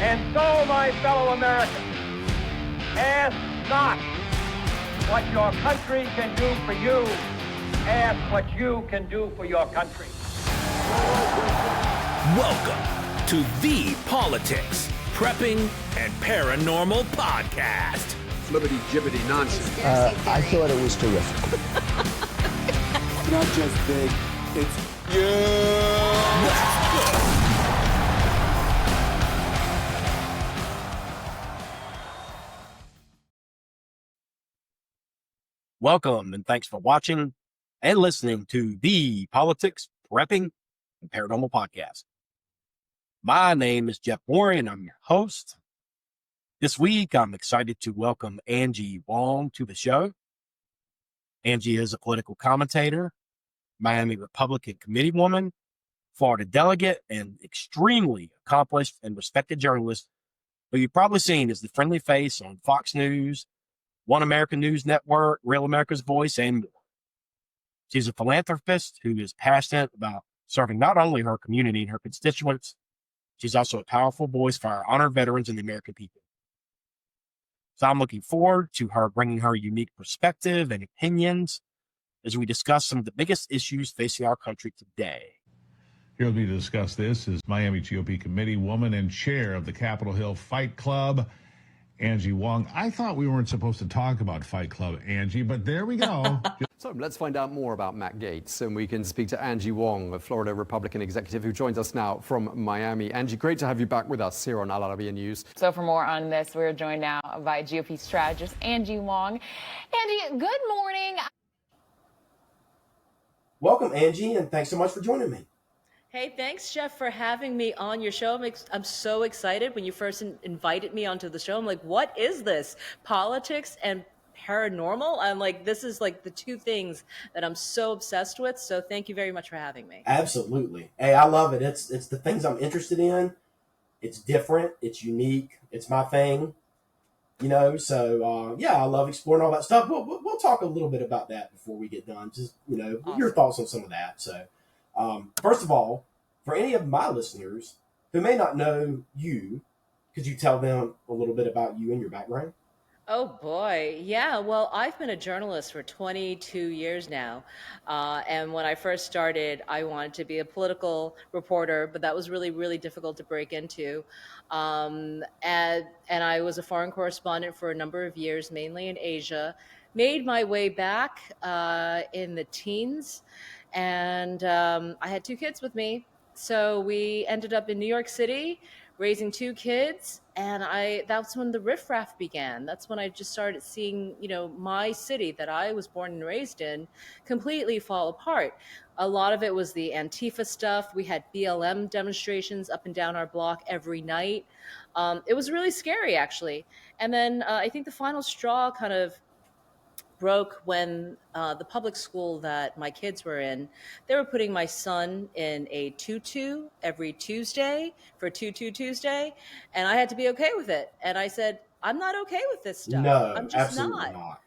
And so, my fellow Americans, ask not what your country can do for you. Ask what you can do for your country. Welcome to the Politics, Prepping, and Paranormal Podcast. Flibbity-gibbity nonsense. I thought it was terrific. It's not just big, it's yeah! Let's go! Welcome, and thanks for watching and listening to the Politics, Prepping, and Paranormal Podcast. My name is Jeff Morey, and I'm your host. This week, I'm excited to welcome Angie Wong to the show. Angie is a political commentator, Miami Republican committee woman, Florida delegate, and extremely accomplished and respected journalist who you've probably seen as the friendly face on Fox News, One American News Network, Real America's Voice, and more. She's a philanthropist who is passionate about serving not only her community and her constituents, she's also a powerful voice for our honored veterans and the American people. So I'm looking forward to her bringing her unique perspective and opinions as we discuss some of the biggest issues facing our country today. Here with me to discuss this is Miami GOP committee woman and chair of the Capitol Hill Fight Club, Angie Wong. I thought we weren't supposed to talk about Fight Club, Angie, but there we go. So let's find out more about Matt Gaetz, and we can speak to Angie Wong, a Florida Republican executive who joins us now from Miami. Angie, great to have you back with us here on Al Arabiya News. So for more on this, we're joined now by GOP strategist Angie Wong. Angie, good morning. Welcome, Angie, and thanks so much for joining me. Hey, thanks, Jeff, for having me on your show. I'm so excited. When you first invited me onto the show, I'm like, what is this? Politics and paranormal? I'm like, this is like the two things that I'm so obsessed with. So thank you very much for having me. Absolutely. Hey, I love it. It's the things I'm interested in. It's different. It's unique. It's my thing. So I love exploring all that stuff. We'll talk a little bit about that before we get done. Just, awesome. Your thoughts on some of that. So first of all, for any of my listeners who may not know you, could you tell them a little bit about you and your background? Oh, boy. Yeah, well, I've been a journalist for 22 years now. And when I first started, I wanted to be a political reporter, but that was really, really difficult to break into. And I was a foreign correspondent for a number of years, mainly in Asia. Made my way back in the teens. And I had two kids with me. So we ended up in New York City, raising two kids. And that's when the riffraff began. That's when I just started seeing, my city that I was born and raised in completely fall apart. A lot of it was the Antifa stuff. We had BLM demonstrations up and down our block every night. It was really scary, actually. And then I think the final straw kind of broke when the public school that my kids were in, they were putting my son in a tutu every Tuesday for Tutu Tuesday, and I had to be okay with it. And I said, I'm not okay with this stuff. No, I'm just absolutely not.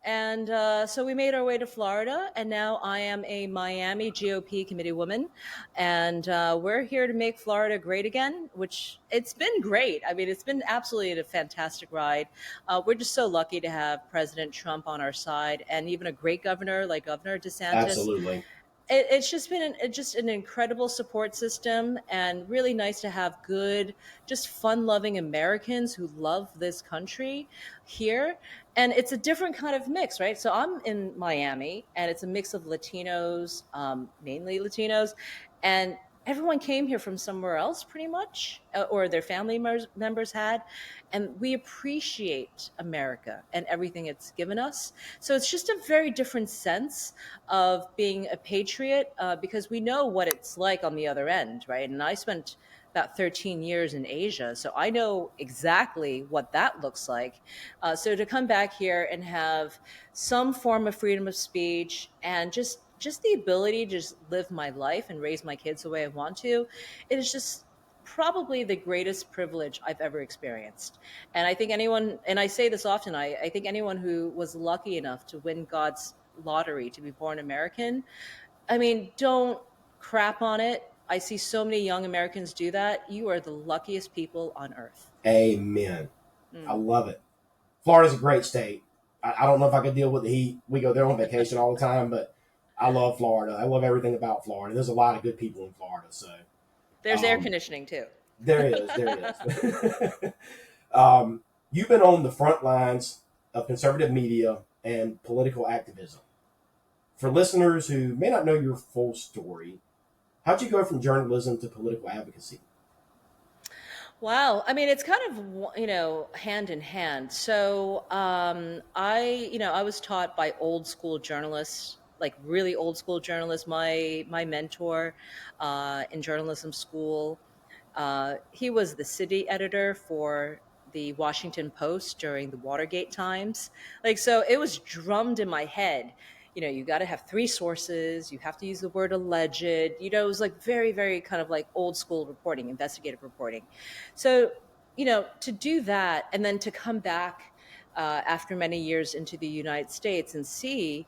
And so we made our way to Florida, and now I am a Miami GOP committee woman, and we're here to make Florida great again, which it's been great. I mean, it's been absolutely a fantastic ride. We're just so lucky to have President Trump on our side, and even a great governor like Governor DeSantis. Absolutely. It's just been an incredible support system, and really nice to have good, just fun-loving Americans who love this country here. And it's a different kind of mix, right? So I'm in Miami, and it's a mix of Latinos, mainly Latinos, and everyone came here from somewhere else pretty much, or their family members had. And we appreciate America and everything it's given us. So it's just a very different sense of being a patriot because we know what it's like on the other end, right? And I spent about 13 years in Asia, so I know exactly what that looks like. So to come back here and have some form of freedom of speech and just the ability to just live my life and raise my kids the way I want to, it is just probably the greatest privilege I've ever experienced. And I think anyone, and I say this often, I think anyone who was lucky enough to win God's lottery to be born American, I mean, don't crap on it. I see so many young Americans do that. You are the luckiest people on earth. Amen. I love it. Florida's a great state. I don't know if I could deal with the heat. We go there on vacation all the time, but I love Florida. I love everything about Florida. There's a lot of good people in Florida. So there's air conditioning too. There is. You've been on the front lines of conservative media and political activism. For listeners who may not know your full story, how'd you go from journalism to political advocacy? Wow. I mean, it's kind of, hand in hand. So I was taught by old school journalists, like really old school journalists. My mentor in journalism school, he was the city editor for the Washington Post during the Watergate times. So it was drummed in my head. You got to have 3 sources. You have to use the word alleged. It was like very, very kind of like old school reporting, investigative reporting. So, to do that and then to come back after many years into the United States and see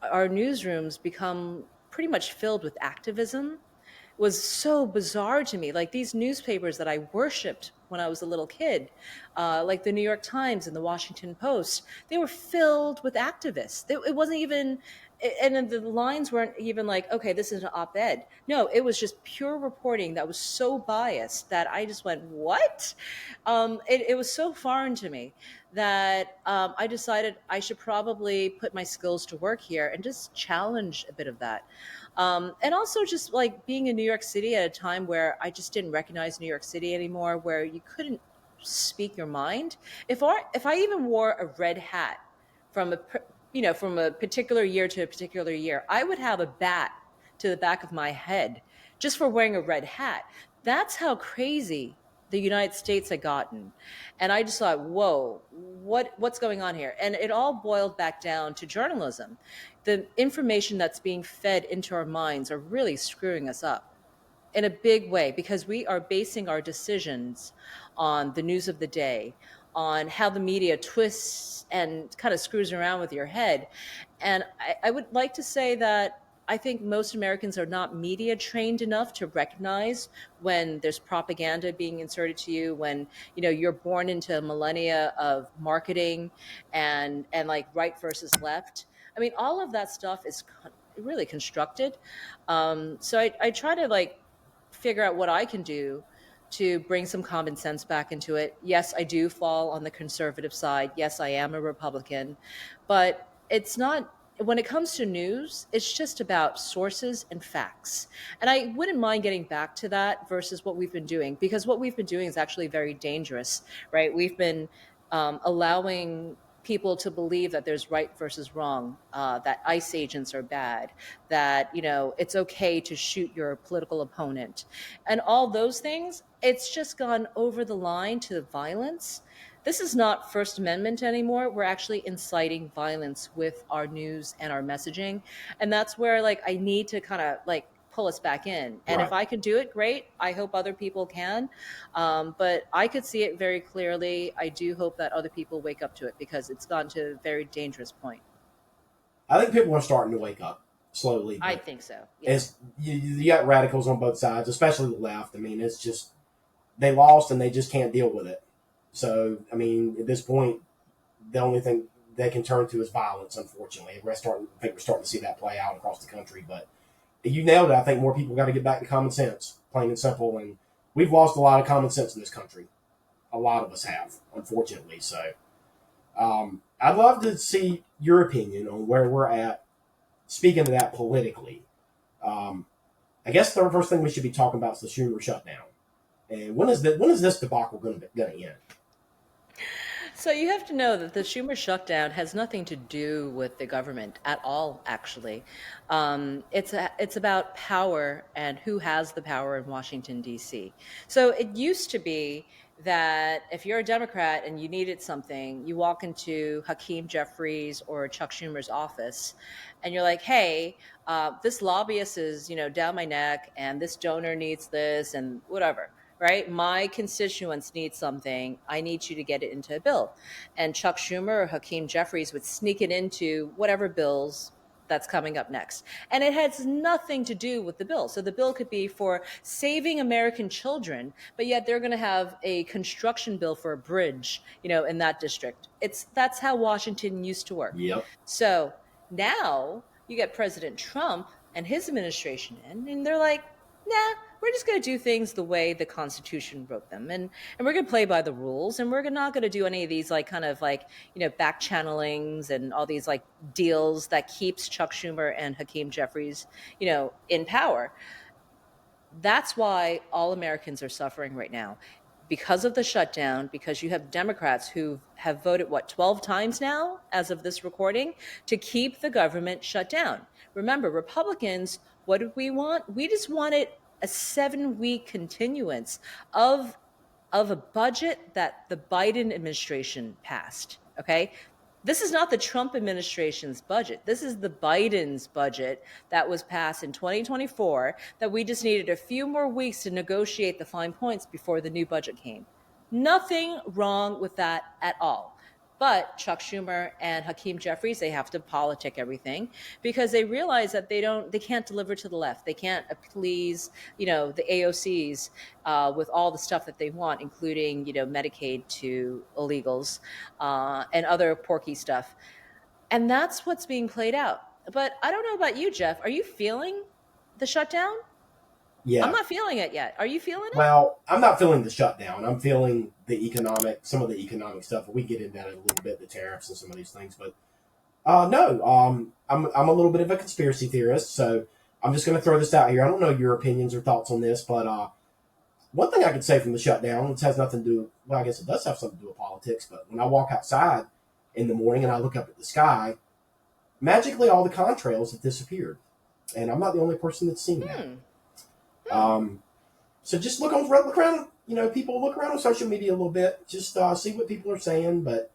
our newsrooms become pretty much filled with activism was so bizarre to me. Like these newspapers that I worshipped when I was a little kid, like the New York Times and the Washington Post, they were filled with activists. It wasn't even, and the lines weren't even like, okay, this is an op-ed. No, it was just pure reporting that was so biased that I just went, what? It was so foreign to me that I decided I should probably put my skills to work here and just challenge a bit of that. And also just like being in New York City at a time where I just didn't recognize New York City anymore, where you couldn't speak your mind. If I even wore a red hat from a particular year to a particular year, I would have a bat to the back of my head just for wearing a red hat. That's how crazy the United States had gotten. And I just thought, whoa, what's going on here? And it all boiled back down to journalism. The information that's being fed into our minds are really screwing us up in a big way, because we are basing our decisions on the news of the day, on how the media twists and kind of screws around with your head. And I would like to say that I think most Americans are not media trained enough to recognize when there's propaganda being inserted to you, when you're born into a millennia of marketing and like right versus left. I mean, all of that stuff is really constructed. So I try to like figure out what I can do to bring some common sense back into it. Yes, I do fall on the conservative side. Yes, I am a Republican, but it's not. When it comes to news, it's just about sources and facts. And I wouldn't mind getting back to that versus what we've been doing, because what we've been doing is actually very dangerous, right? We've been allowing people to believe that there's right versus wrong, that ICE agents are bad, that, it's okay to shoot your political opponent. And all those things, it's just gone over the line to violence. This is not First Amendment anymore. We're actually inciting violence with our news and our messaging. And that's where I need to kind of pull us back in. And Right. if I can do it, great. I hope other people can. But I could see it very clearly. I do hope that other people wake up to it, because it's gone to a very dangerous point. I think people are starting to wake up slowly. I think so. Yeah. You got radicals on both sides, especially the left. I mean, it's just, they lost and they just can't deal with it. So, I mean, at this point, the only thing they can turn to is violence, unfortunately. I think we're starting to see that play out across the country. But you nailed it. I think more people got to get back to common sense, plain and simple. And we've lost a lot of common sense in this country. A lot of us have, unfortunately. So I'd love to see your opinion on where we're at, speaking of that politically. I guess the first thing we should be talking about is the Schumer shutdown. And when is this debacle going to end? So you have to know that the Schumer shutdown has nothing to do with the government at all, actually. It's about power and who has the power in Washington, D.C. So it used to be that if you're a Democrat and you needed something, you walk into Hakeem Jeffries or Chuck Schumer's office and you're like, hey, this lobbyist is, down my neck, and this donor needs this and whatever. Right? My constituents need something. I need you to get it into a bill. And Chuck Schumer or Hakeem Jeffries would sneak it into whatever bills that's coming up next. And it has nothing to do with the bill. So the bill could be for saving American children, but yet they're going to have a construction bill for a bridge, in that district. That's how Washington used to work. Yep. So now you get President Trump and his administration in, and they're like, nah, we're just going to do things the way the Constitution wrote them. And we're going to play by the rules. And we're not going to do any of these back channelings and all these deals that keeps Chuck Schumer and Hakeem Jeffries, in power. That's why all Americans are suffering right now. Because of the shutdown, because you have Democrats who have voted, 12 times now, as of this recording, to keep the government shut down. Remember, Republicans, what did we want? We just wanted a 7-week continuance of a budget that the Biden administration passed, okay? This is not the Trump administration's budget. This is the Biden's budget that was passed in 2024 that we just needed a few more weeks to negotiate the fine points before the new budget came. Nothing wrong with that at all. But Chuck Schumer and Hakeem Jeffries, they have to politic everything because they realize that they can't deliver to the left. They can't please, the AOCs with all the stuff that they want, including, Medicaid to illegals and other porky stuff. And that's what's being played out. But I don't know about you, Jeff. Are you feeling the shutdown? Yeah. I'm not feeling it yet. Are you feeling it? Well, I'm not feeling the shutdown. I'm feeling some of the economic stuff. We get into that in a little bit, the tariffs and some of these things. But no, I'm a little bit of a conspiracy theorist, so I'm just going to throw this out here. I don't know your opinions or thoughts on this, but one thing I could say from the shutdown, which has nothing to do, well, I guess it does have something to do with politics, but when I walk outside in the morning and I look up at the sky, magically all the contrails have disappeared. And I'm not the only person that's seen that. So just look around, people look around on social media a little bit, just see what people are saying. But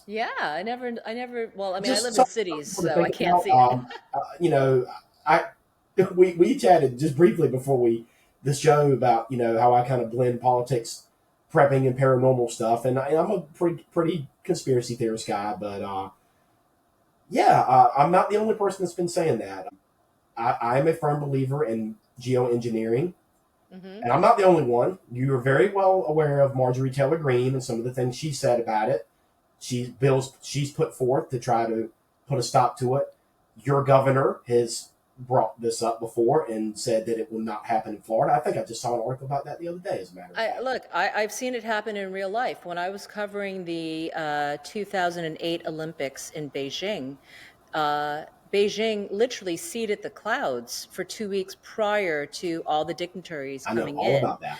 yeah, I never. Well, I mean, I live in cities, so I can't see it. We chatted just briefly before the show about how I kind of blend politics, prepping, and paranormal stuff, and I'm a pretty conspiracy theorist guy. But I'm not the only person that's been saying that. I'm a firm believer in geoengineering, and I'm not the only one. You are very well aware of Marjorie Taylor Greene and some of the things she said about it. She's put forth to try to put a stop to it. Your governor has brought this up before and said that it will not happen in Florida. I think I just saw an article about that the other day, as a matter of fact. Look, I've seen it happen in real life. When I was covering the 2008 Olympics in Beijing, Beijing literally seeded the clouds for 2 weeks prior to all the dignitaries coming in. I know all about that.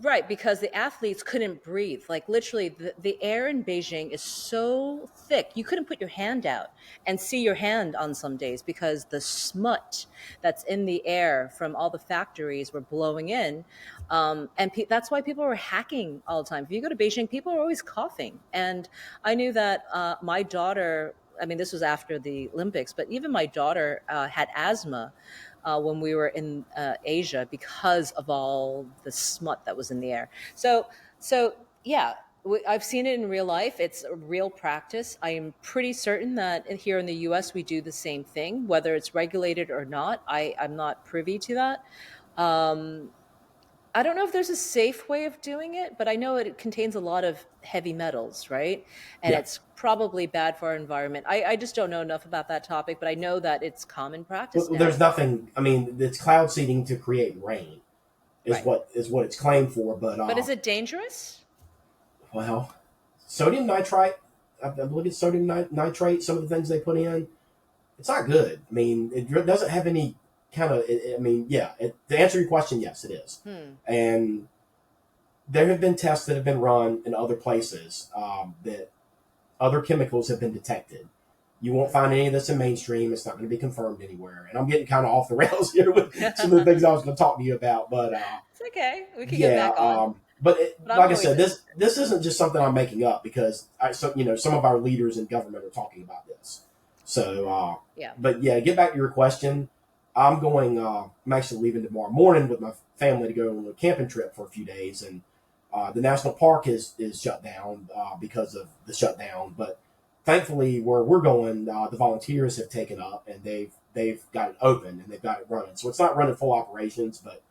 Right, because the athletes couldn't breathe. Like literally, the air in Beijing is so thick, you couldn't put your hand out and see your hand on some days because the smut that's in the air from all the factories were blowing in. And that's why people were hacking all the time. If you go to Beijing, people are always coughing. And I knew that my daughter, this was after the Olympics, but even my daughter had asthma when we were in Asia because of all the smut that was in the air. So yeah, I've seen it in real life. It's a real practice. I am pretty certain that here in the U.S. we do the same thing, whether it's regulated or not. I'm not privy to that. I don't know if there's a safe way of doing it, but I know it contains a lot of heavy metals, right? And it's probably bad for our environment. I just don't know enough about that topic, but I know that it's common practice. Well, there's nothing. It's cloud seeding to create rain, is what it's claimed for. But is it dangerous? Well, sodium nitrite. I believe it's sodium nitrate. Some of the things they put in, it's not good. It doesn't have any kind of. To answer your question, yes, it is. And there have been tests that have been run in other places that other chemicals have been detected. You won't find any of this in mainstream. It's not going to be confirmed anywhere. And I'm getting kind of off the rails here with some of the things I was going to talk to you about. But it's okay. We can get back on. But like I said, this isn't just something I'm making up because some of our leaders in government are talking about this. So But get back to your question. I'm actually leaving tomorrow morning with my family to go on a camping trip for a few days, and the national park is shut down because of the shutdown. But thankfully, where we're going, the volunteers have taken up, and they've got it open and they've got it running. So it's not running full operations, but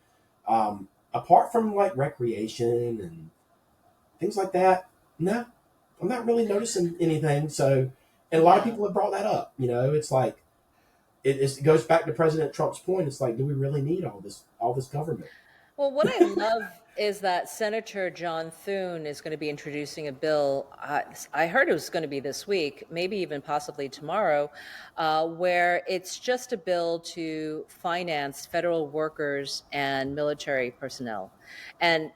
apart from like recreation and things like that, no, I'm not really noticing anything. So, and a lot of people have brought that up. It's like it goes back to President Trump's point. It's like, do we really need all this government? Well, what I love is that Senator John Thune is going to be introducing a bill. I heard it was going to be this week, maybe even possibly tomorrow, where it's just a bill to finance federal workers and military personnel, and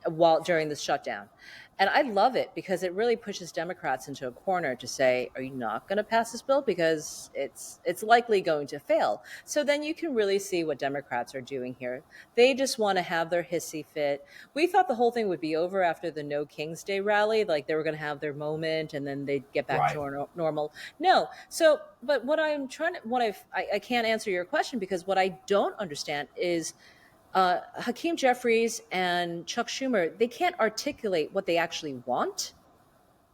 during the shutdown. And I love it because it really pushes Democrats into a corner to say, are you not going to pass this bill? Because it's likely going to fail. So then you can really see what Democrats are doing here. They just want to have their hissy fit. We thought the whole thing would be over after the No King's Day rally, like they were going to have their moment and then they'd get back to normal. No. So, but what I'm trying to, I can't answer your question because what I don't understand is Hakeem Jeffries and Chuck Schumer, they can't articulate what they actually want.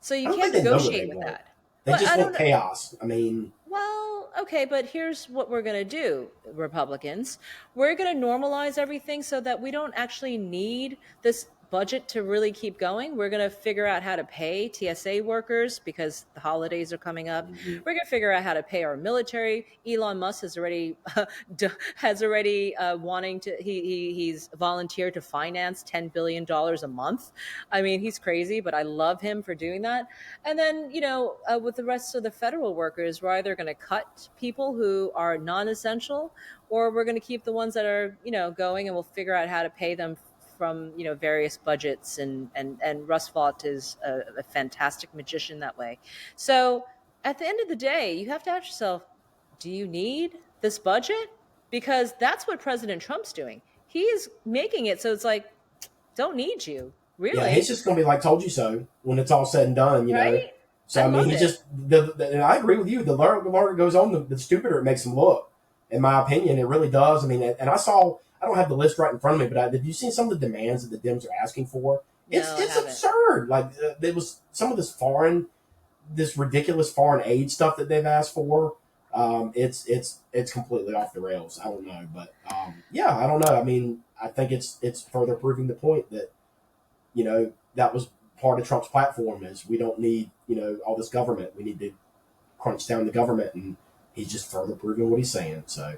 So you can't negotiate with that. They just want chaos. I mean... Well, okay, but here's what we're going to do, Republicans. We're going to normalize everything so that we don't actually need this budget to really keep going. We're going to figure out how to pay TSA workers because the holidays are coming up. Mm-hmm. We're going to figure out how to pay our military. Elon Musk has already wanting to. He's volunteered to finance $10 billion a month. I mean, he's crazy, but I love him for doing that. And then with the rest of the federal workers, we're either going to cut people who are non-essential, or we're going to keep the ones that are going, and we'll figure out how to pay them from various budgets, and Russ Vought is a fantastic magician that way. So at the end of the day, you have to ask yourself, do you need this budget? Because that's what President Trump's doing. He is making it so it's like, don't need you, really. Yeah, it's just going to be like told you so when it's all said and done, right? So I mean, and I agree with you. The longer it goes on, the stupider it makes him look. In my opinion, it really does. I mean, and I don't have the list right in front of me, but have you seen some of the demands that the Dems are asking for? It's absurd. Like there was some of this ridiculous foreign aid stuff that they've asked for. It's completely off the rails. I don't know, but I don't know. I mean, I think it's further proving the point that that was part of Trump's platform is we don't need all this government. We need to crunch down the government, and he's just further proving what he's saying. So.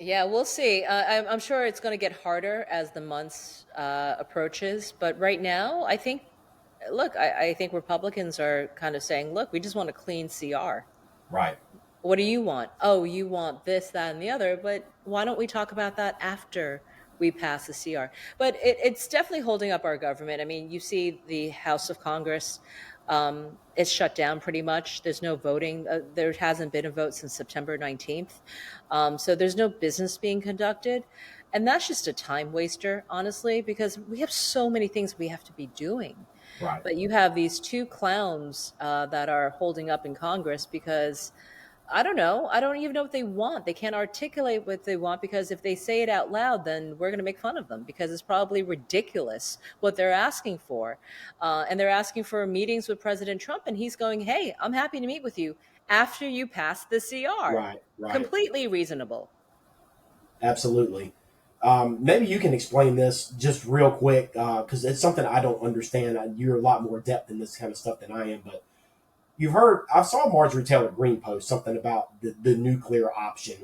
Yeah, we'll see. I'm sure it's going to get harder as the months approaches. But right now, I think Republicans are kind of saying, look, we just want a clean CR. Right. What do you want? Oh, you want this, that, and the other. But why don't we talk about that after we pass the CR? But it's definitely holding up our government. I mean, you see the House of Congress. It's shut down pretty much. There's no voting. There hasn't been a vote since September 19th. So there's no business being conducted. And that's just a time waster, honestly, because we have so many things we have to be doing. Right. But you have these two clowns that are holding up in Congress because I don't know. I don't even know what they want. They can't articulate what they want because if they say it out loud, then we're going to make fun of them because it's probably ridiculous what they're asking for. And they're asking for meetings with President Trump, and he's going, hey, I'm happy to meet with you after you pass the CR. Right. Completely reasonable. Absolutely. Maybe you can explain this just real quick because it's something I don't understand. You're a lot more adept in this kind of stuff than I am, but I saw Marjorie Taylor Greene post something about the nuclear option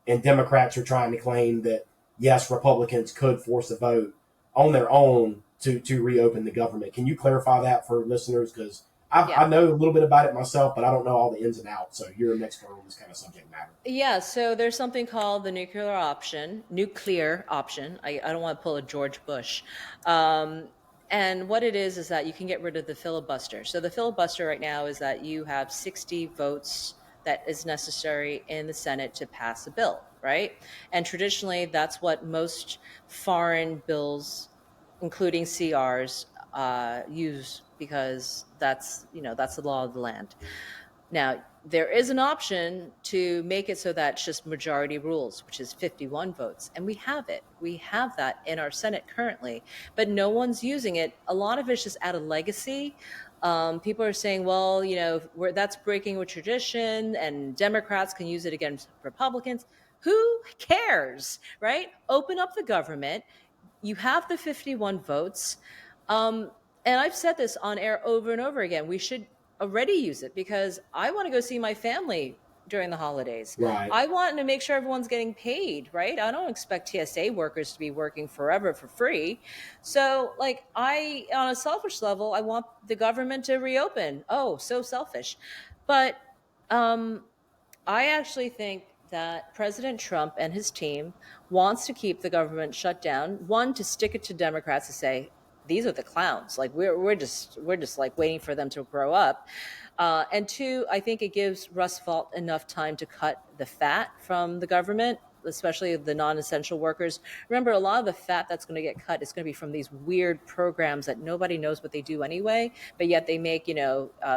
and Democrats are trying to claim that, yes, Republicans could force a vote on their own to reopen the government. Can you clarify that for listeners? Because I know a little bit about it myself, but I don't know all the ins and outs. So you're an expert on this kind of subject matter. Yeah, so there's something called the nuclear option. I don't want to pull a George Bush. And what it is that you can get rid of the filibuster. So the filibuster right now is that you have 60 votes that is necessary in the Senate to pass a bill, right? And traditionally, that's what most foreign bills, including CRs, use because that's the law of the land. Now, there is an option to make it so that it's just majority rules, which is 51 votes. And we have it. We have that in our Senate currently, but no one's using it. A lot of it's just out of legacy. People are saying, well, that's breaking with tradition and Democrats can use it against Republicans. Who cares, right? Open up the government. You have the 51 votes. And I've said this on air over and over again. We should already use it because I want to go see my family during the holidays. Right. I want to make sure everyone's getting paid, right? I don't expect TSA workers to be working forever for free. So, on a selfish level, I want the government to reopen. Oh, so selfish. But I actually think that President Trump and his team wants to keep the government shut down. One, to stick it to Democrats to say, these are the clowns. Like we're just like waiting for them to grow up. And two, I think it gives Russ Vought enough time to cut the fat from the government, especially the non-essential workers. Remember, a lot of the fat that's going to get cut is going to be from these weird programs that nobody knows what they do anyway, but yet they make,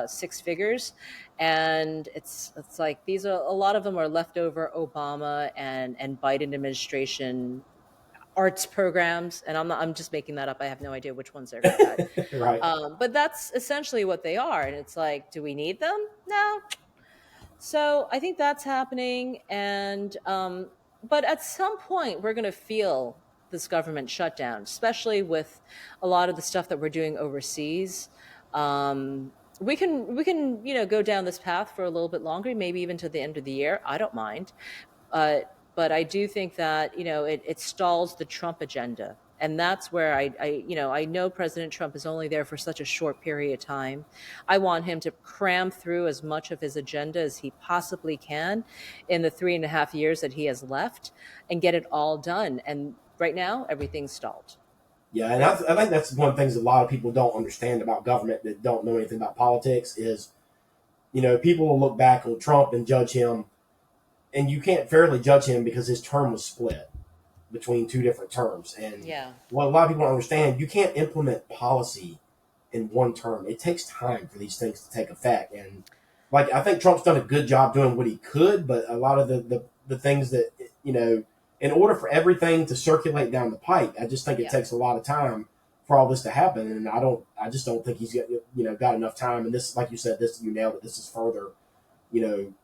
six figures. And it's like a lot of them are leftover Obama and Biden administration arts programs, and I'm just making that up. I have no idea which ones they're going to cut. Right. But that's essentially what they are, and it's like, do we need them? No. So I think that's happening, and but at some point we're going to feel this government shutdown, especially with a lot of the stuff that we're doing overseas. We can go down this path for a little bit longer, maybe even to the end of the year. I don't mind. But I do think that, it stalls the Trump agenda. And that's where I know President Trump is only there for such a short period of time. I want him to cram through as much of his agenda as he possibly can in the 3.5 years that he has left and get it all done. And right now, everything's stalled. Yeah, and I think that's one of the things a lot of people don't understand about government that don't know anything about politics is, people will look back on Trump and judge him, and you can't fairly judge him because his term was split between two different terms. And what a lot of people don't understand, you can't implement policy in one term. It takes time for these things to take effect. And I think Trump's done a good job doing what he could, but a lot of the things that, in order for everything to circulate down the pipe, I just think it takes a lot of time for all this to happen. And I just don't think he's got enough time. And this, like you said, you nailed it. This is further,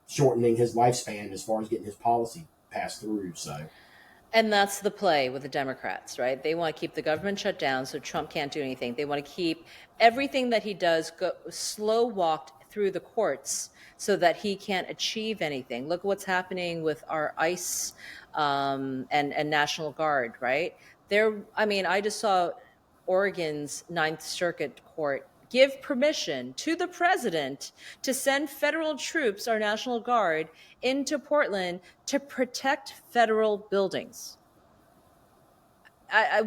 shortening his lifespan as far as getting his policy passed through. So. And that's the play with the Democrats, right? They want to keep the government shut down so Trump can't do anything. They want to keep everything that he does slow walked through the courts so that he can't achieve anything. Look what's happening with our ICE and National Guard, right? I just saw Oregon's Ninth Circuit Court give permission to the president to send federal troops, our National Guard, into Portland to protect federal buildings.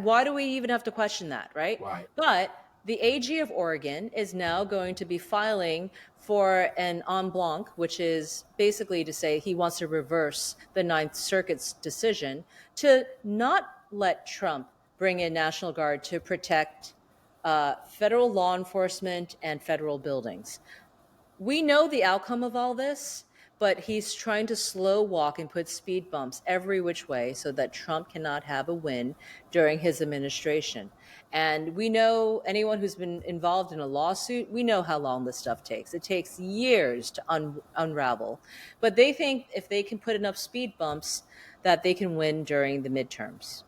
Why do we even have to question that, right? Right. But the AG of Oregon is now going to be filing for an en blanc, which is basically to say he wants to reverse the Ninth Circuit's decision to not let Trump bring in National Guard to protect federal law enforcement and federal buildings. We know the outcome of all this, but he's trying to slow walk and put speed bumps every which way so that Trump cannot have a win during his administration. And we know, anyone who's been involved in a lawsuit, we know how long this stuff takes. It takes years to unravel. But they think if they can put enough speed bumps that they can win during the midterms.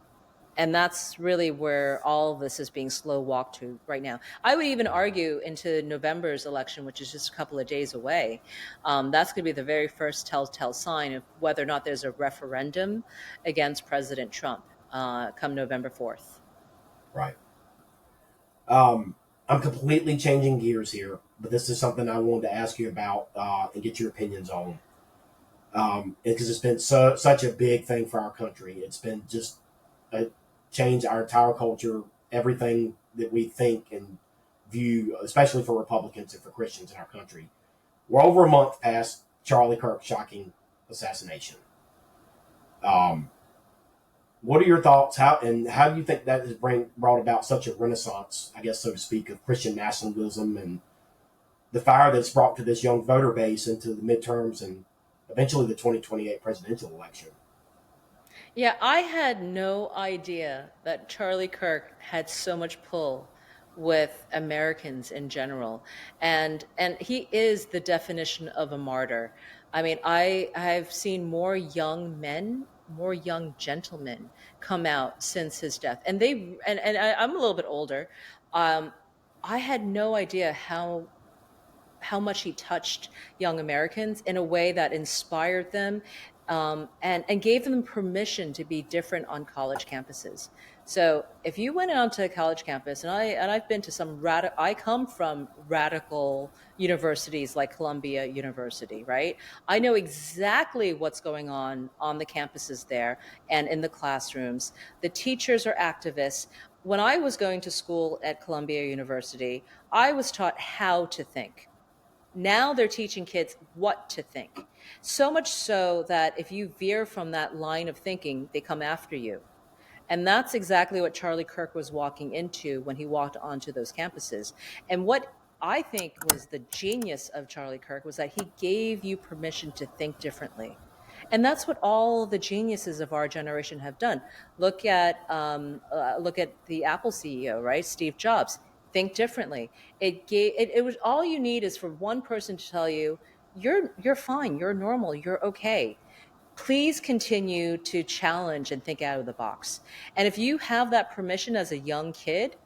And that's really where all of this is being slow walked to right now. I would even argue into November's election, which is just a couple of days away. That's going to be the very first telltale sign of whether or not there's a referendum against President Trump come November 4th. Right. I'm completely changing gears here, but this is something I wanted to ask you about and get your opinions on. Because it's been such a big thing for our country. It's been just change our entire culture, everything that we think and view, especially for Republicans and for Christians in our country. We're over a month past Charlie Kirk's shocking assassination. What are your thoughts? How do you think that has brought about such a renaissance, I guess, so to speak, of Christian nationalism and the fire that's brought to this young voter base into the midterms and eventually the 2028 presidential election? Yeah, I had no idea that Charlie Kirk had so much pull with Americans in general. And he is the definition of a martyr. I mean, I've seen more young men, more young gentlemen come out since his death. And I'm a little bit older. I had no idea how much he touched young Americans in a way that inspired them, and gave them permission to be different on college campuses. So if you went onto a college campus, and I've been to some I come from radical universities like Columbia University, right? I know exactly what's going on the campuses there and in the classrooms. The teachers are activists. When I was going to school at Columbia University, I was taught how to think. Now they're teaching kids what to think. So much so that if you veer from that line of thinking, they come after you. And that's exactly what Charlie Kirk was walking into when he walked onto those campuses. And what I think was the genius of Charlie Kirk was that he gave you permission to think differently. And that's what all the geniuses of our generation have done. Look at the Apple CEO, right? Steve Jobs. Think differently. It was all you need is for one person to tell you, you're fine, you're normal, you're okay. Please continue to challenge and think out of the box. And if you have that permission as a young kid,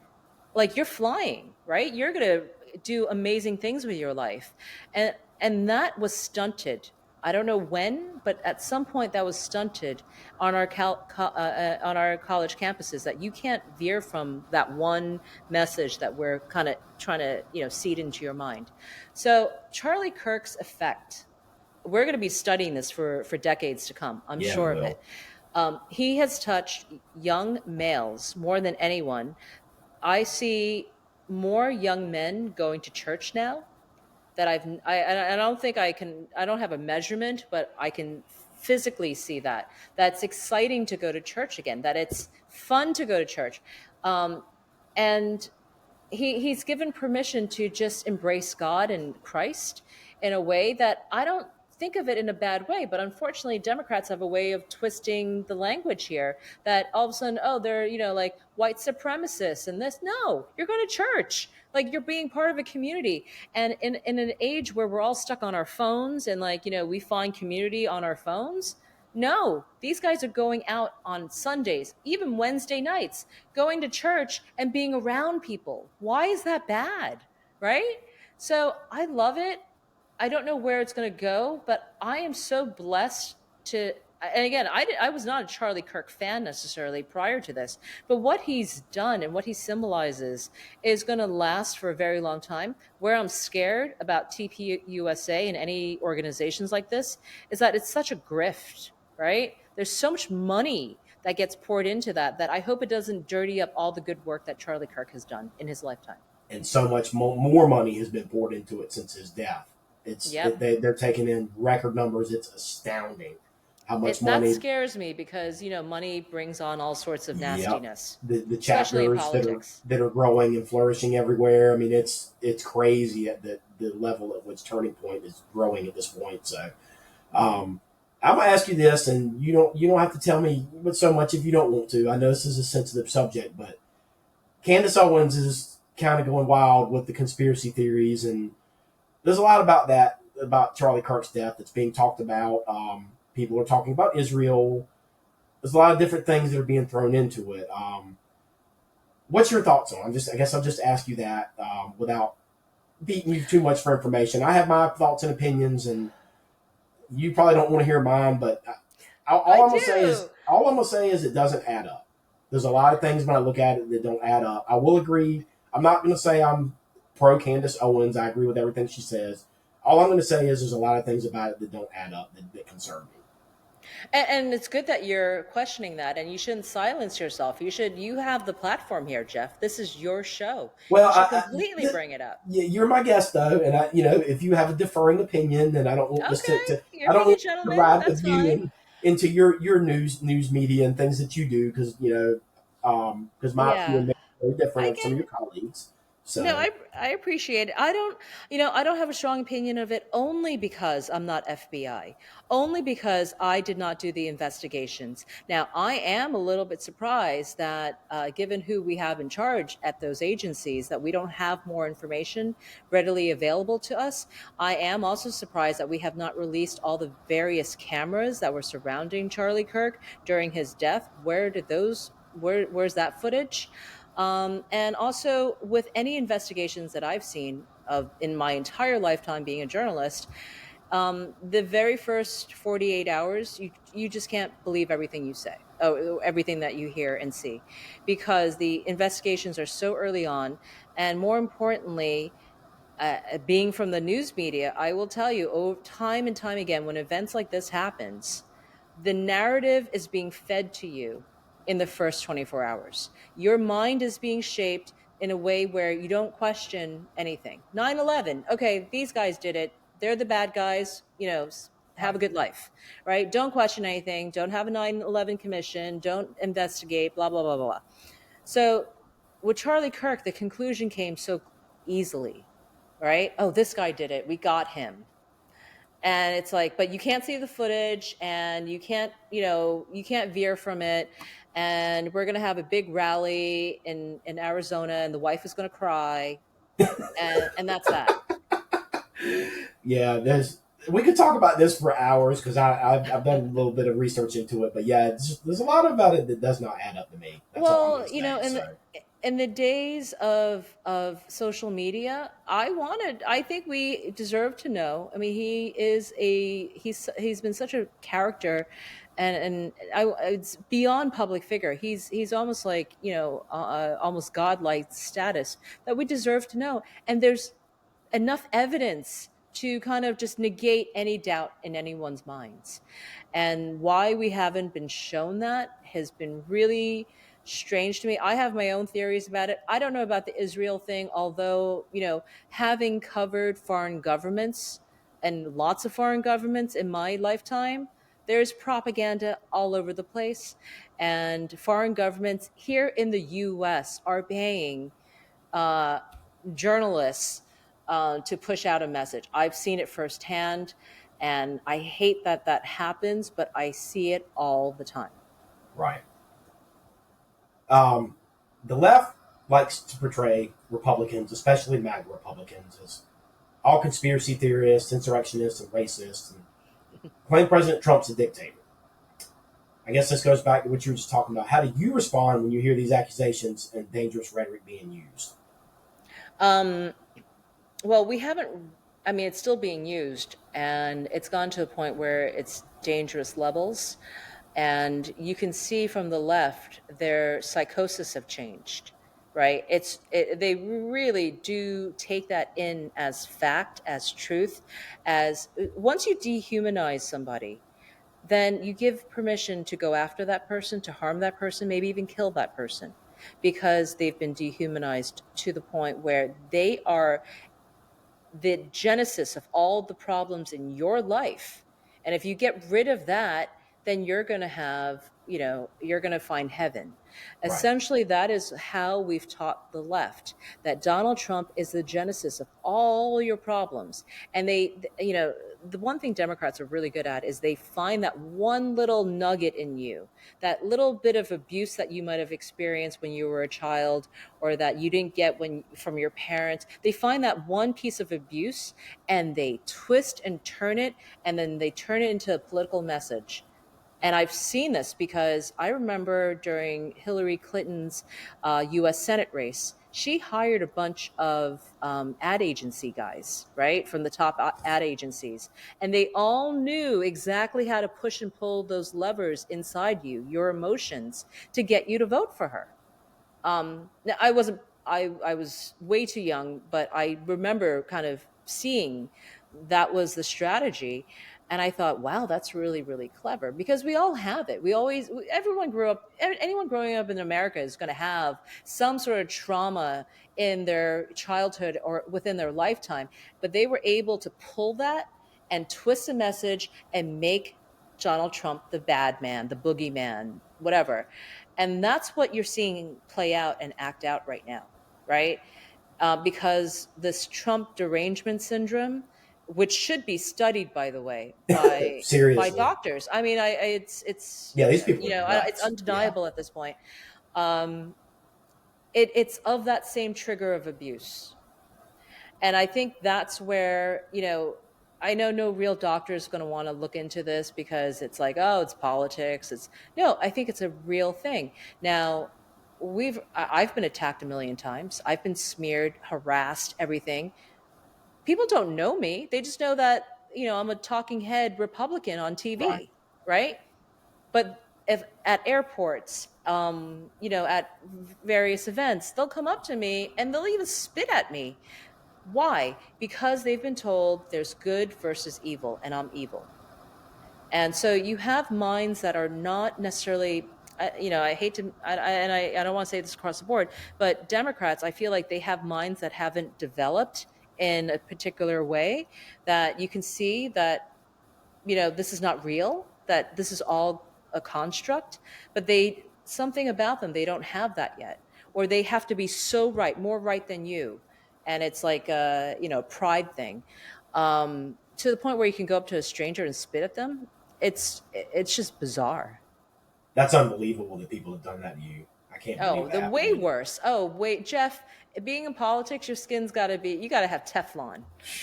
like, you're flying, right? You're going to do amazing things with your life. And that was stunted. I don't know when, but at some point that was stunted on our college campuses, that you can't veer from that one message that we're kind of trying to, seed into your mind. So Charlie Kirk's effect, we're going to be studying this for decades to come. I'm sure of it. He has touched young males more than anyone. I see more young men going to church now that I don't think I don't have a measurement, but I can physically see that. That's exciting to go to church again, that it's fun to go to church. And he's given permission to just embrace God and Christ in a way that I don't think of it in a bad way, but unfortunately Democrats have a way of twisting the language here, that all of a sudden, they're, like white supremacists and this. No, you're going to church. Like, you're being part of a community. And in an age where we're all stuck on our phones and we find community on our phones. No, these guys are going out on Sundays, even Wednesday nights, going to church and being around people. Why is that bad? Right? So I love it. I don't know where it's going to go, but I am so blessed to, and again, I was not a Charlie Kirk fan necessarily prior to this, but what he's done and what he symbolizes is going to last for a very long time. Where I'm scared about TPUSA and any organizations like this is that it's such a grift, right? There's so much money that gets poured into that I hope it doesn't dirty up all the good work that Charlie Kirk has done in his lifetime. And so much more money has been poured into it since his death. They're taking in record numbers. It's astounding how much money. That scares me because, money brings on all sorts of nastiness. Yep. The chapters that are growing and flourishing everywhere. I mean, it's crazy at the level at which Turning Point is growing at this point. So I'm gonna ask you this, and you don't have to tell me so much if you don't want to. I know this is a sensitive subject, but Candace Owens is kind of going wild with the conspiracy theories, and there's a lot about Charlie Kirk's death that's being talked about. People are talking about Israel. There's a lot of different things that are being thrown into it. What's your thoughts on? I guess I'll just ask you that without beating you too much for information. I have my thoughts and opinions, and you probably don't want to hear mine. But all I'm gonna say is it doesn't add up. There's a lot of things when I look at it that don't add up. I will agree. I'm not going to say I'm pro Candace Owens. I agree with everything she says. All I'm going to say is there's a lot of things about it that don't add up that concern me. And it's good that you're questioning that, and you shouldn't silence yourself. You have the platform here, Jeff. This is your show. Well, you should completely bring it up. You're my guest, though, and if you have a differering opinion, then I don't want to ride with you into your news media and things that you do, because my opinion may be very different than some of your colleagues. So No, I appreciate it. I don't have a strong opinion of it only because I'm not FBI, only because I did not do the investigations. Now, I am a little bit surprised that, given who we have in charge at those agencies, that we don't have more information readily available to us. I am also surprised that we have not released all the various cameras that were surrounding Charlie Kirk during his death. Where's that footage? And also, with any investigations that I've seen of in my entire lifetime being a journalist, the very first 48 hours, you just can't believe everything you say, everything that you hear and see, because the investigations are so early on, and more importantly, being from the news media, I will tell you, time and time again, when events like this happens, the narrative is being fed to you in the first 24 hours. Your mind is being shaped in a way where you don't question anything. 9/11, okay, these guys did it. They're the bad guys, have a good life, right? Don't question anything. Don't have a 9/11 commission. Don't investigate, blah, blah, blah, blah. So with Charlie Kirk, the conclusion came so easily, right? Oh, this guy did it. We got him. And it's like, but you can't see the footage, and you can't veer from it. And we're going to have a big rally in Arizona, and the wife is going to cry. And that's that. Yeah, we could talk about this for hours because I've done a little bit of research into it, but yeah, there's a lot about it that does not add up to me. That's all I'm gonna say, in the days of social media, I think we deserve to know. I mean, he's been such a character, and it's beyond public figure. He's almost like almost godlike status that we deserve to know. And there's enough evidence to kind of just negate any doubt in anyone's minds. And why we haven't been shown that has been really strange to me. I have my own theories about it. I don't know about the Israel thing, although, having covered foreign governments and lots of foreign governments in my lifetime, there's propaganda all over the place. And foreign governments here in the US are paying journalists to push out a message. I've seen it firsthand, and I hate that happens, but I see it all the time. Right. The left likes to portray Republicans, especially MAGA Republicans, as all conspiracy theorists, insurrectionists, and racists, and claim President Trump's a dictator. I guess this goes back to what you were just talking about. How do you respond when you hear these accusations and dangerous rhetoric being used? Well, it's still being used, and it's gone to a point where it's dangerous levels. And you can see from the left, their psychosis have changed, right? They really do take that in as fact, as truth, as once you dehumanize somebody, then you give permission to go after that person, to harm that person, maybe even kill that person, because they've been dehumanized to the point where they are the genesis of all the problems in your life. And if you get rid of that, then you're going to have, you're going to find heaven. Right. Essentially, that is how we've taught the left, that Donald Trump is the genesis of all your problems. And the one thing Democrats are really good at is they find that one little nugget in you, that little bit of abuse that you might have experienced when you were a child, or that you didn't get from your parents. They find that one piece of abuse, and they twist and turn it, and then they turn it into a political message. And I've seen this because I remember during Hillary Clinton's U.S. Senate race, she hired a bunch of ad agency guys, right, from the top ad agencies. And they all knew exactly how to push and pull those levers inside you, your emotions, to get you to vote for her. I was way too young, but I remember kind of seeing that was the strategy. And I thought, wow, that's really, really clever, because we all have it. Anyone growing up in America is going to have some sort of trauma in their childhood or within their lifetime. But they were able to pull that and twist a message and make Donald Trump the bad man, the boogeyman, whatever. And that's what you're seeing play out and act out right now, right? because this Trump derangement syndrome, which should be studied, by the way, by Seriously. doctors. I mean, it's Yeah, these people you know, are nuts. it's undeniable at this point. It's of that same trigger of abuse. And I think that's where, I know no real doctor is going to want to look into this because it's like, oh, it's politics. No, I think it's a real thing. Now, I've been attacked a million times. I've been smeared, harassed, everything. People don't know me. They just know that, I'm a talking head Republican on TV, right? But if at airports, at various events, they'll come up to me and they'll even spit at me. Why? Because they've been told there's good versus evil, and I'm evil. And so you have minds that are not necessarily, I hate to, and I don't want to say this across the board, but Democrats, I feel like they have minds that haven't developed in a particular way, that you can see that, this is not real, that this is all a construct, but something about them, they don't have that yet. Or they have to be so right, more right than you. And it's like a, pride thing, to the point where you can go up to a stranger and spit at them. It's just bizarre. That's unbelievable that people have done that to you. I can't believe that. Oh, the way worse. Oh, wait, Jeff, being in politics, your skin's got to have Teflon,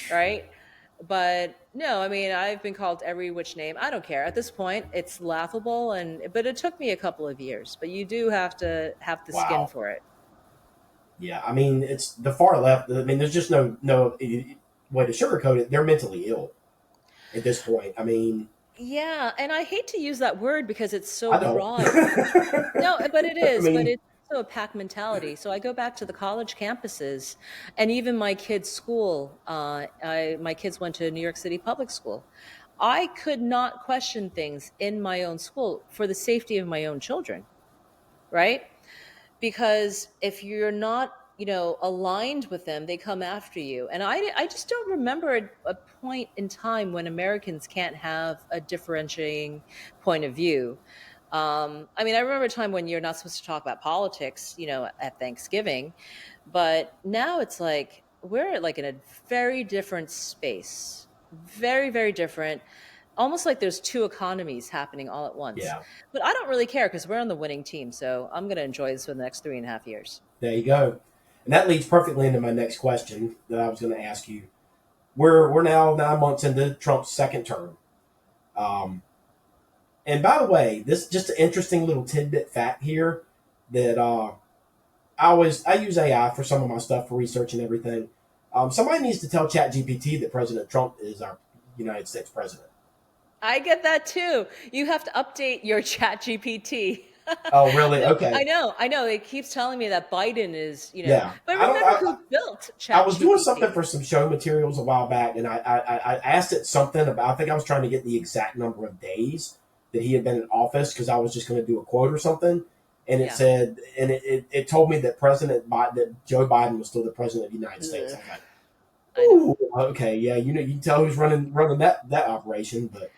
right? But no, I mean, I've been called every which name. I don't care. At this point, it's laughable, but it took me a couple of years. But you do have to have the skin for it. Yeah, I mean, it's the far left. I mean, there's just no way to sugarcoat it. They're mentally ill at this point. I mean, yeah, and I hate to use that word because it's so broad. No, but it is. But it's also a pack mentality. So I go back to the college campuses, and even my kids' school. My kids went to New York City public school. I could not question things in my own school for the safety of my own children, right? Because if you're not, aligned with them, they come after you. And I just don't remember a point in time when Americans can't have a differentiating point of view. I mean, I remember a time when you're not supposed to talk about politics, at Thanksgiving, but now it's like we're like in a very different space, very, very different. Almost like there's two economies happening all at once. Yeah. But I don't really care because we're on the winning team. So I'm going to enjoy this for the next 3.5 years. There you go. And that leads perfectly into my next question that I was going to ask you. We're now 9 months into Trump's second term. And by the way, this is just an interesting little tidbit fact here that I use AI for some of my stuff for research and everything. Somebody needs to tell ChatGPT that President Trump is our United States president. I get that too. You have to update your ChatGPT. Oh, really? Okay. I know. It keeps telling me that Biden is, Yeah. But remember who built ChatGPT? I was doing something for some show materials a while back, and I asked it something about, I think I was trying to get the exact number of days that he had been in office because I was just going to do a quote or something. And it said, and it told me that that Joe Biden was still the president of the United States. I was like, ooh, okay, yeah, you can tell who's running that operation, but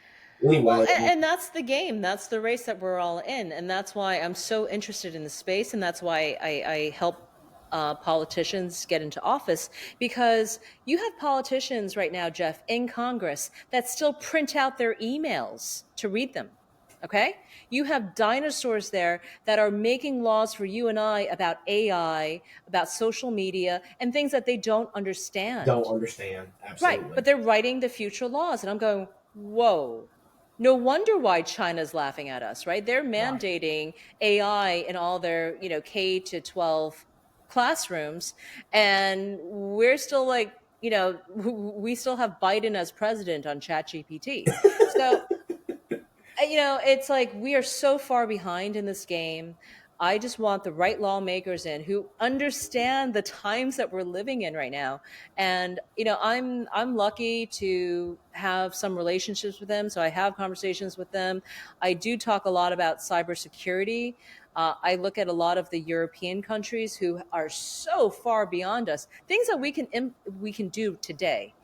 anyway. Well, and that's the game. That's the race that we're all in. And that's why I'm so interested in the space. And that's why I help politicians get into office, because you have politicians right now, Jeff, in Congress that still print out their emails to read them. Okay? You have dinosaurs there that are making laws for you and I about AI, about social media, and things that they don't understand. Absolutely. Right. But they're writing the future laws. And I'm going, whoa. No wonder why China's laughing at us, right? They're mandating AI in all their, K to 12 classrooms. And we're still like, we still have Biden as president on ChatGPT. So, it's like we are so far behind in this game. I just want the right lawmakers in who understand the times that we're living in right now. And, I'm lucky to have some relationships with them. So I have conversations with them. I do talk a lot about cybersecurity. I look at a lot of the European countries who are so far beyond us, things that we can do today.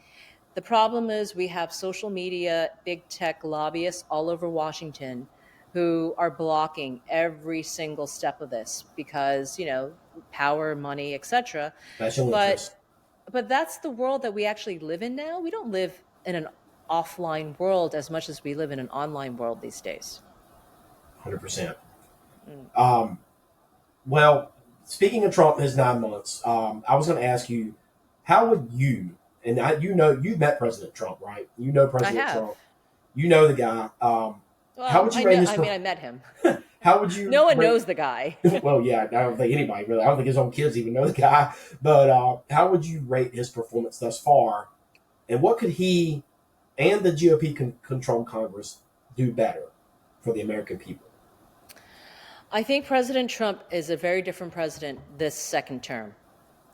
The problem is we have social media, big tech lobbyists all over Washington who are blocking every single step of this because, power, money, etc. Special But interest. but that's the world that we actually live in now. We don't live in an offline world as much as we live in an online world these days. 100%. Well, speaking of Trump, his 9 months, I was going to ask you, how would you, and you've met President Trump, right? You know President I have. Trump. You know the guy. How would you rate his? I met him. How would you? No one knows the guy. Well, yeah, I don't think anybody really. I don't think his own kids even know the guy. But how would you rate his performance thus far? And what could he and the GOP controlled Congress do better for the American people? I think President Trump is a very different president this second term,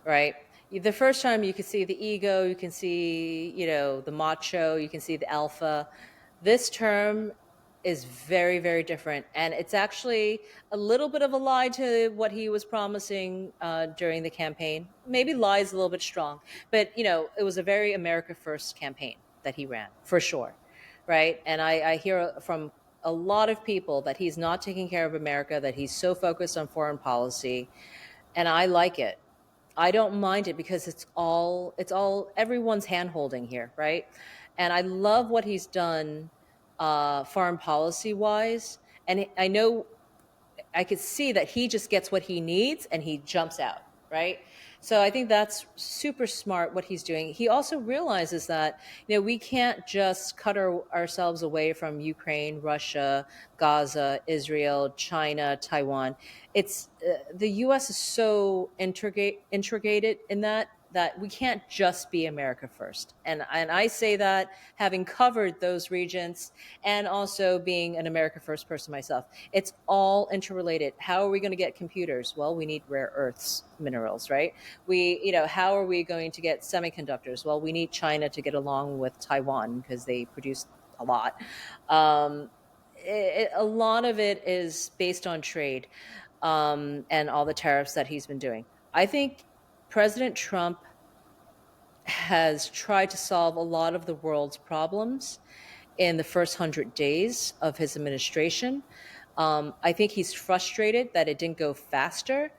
right? The first time you could see the ego, you can see, the macho, you can see the alpha. This term is very, very different. And it's actually a little bit of a lie to what he was promising during the campaign. Maybe lies a little bit strong, but, it was a very America First campaign that he ran, for sure, right? And I hear from a lot of people that he's not taking care of America, that he's so focused on foreign policy, and I like it. I don't mind it because it's all everyone's hand-holding here, right? And I love what he's done foreign policy-wise, and I know I could see that he just gets what he needs and he jumps out, right? So I think that's super smart what he's doing. He also realizes that, we can't just cut ourselves away from Ukraine, Russia, Gaza, Israel, China, Taiwan. It's the U.S. is so integrated in that we can't just be America first. And I say that having covered those regions and also being an America first person myself. It's all interrelated. How are we going to get computers? Well, we need rare earths minerals, right? How are we going to get semiconductors? Well, we need China to get along with Taiwan because they produce a lot. A lot of it is based on trade and all the tariffs that he's been doing. I think President Trump has tried to solve a lot of the world's problems in the first 100 days of his administration. I think he's frustrated that it didn't go faster.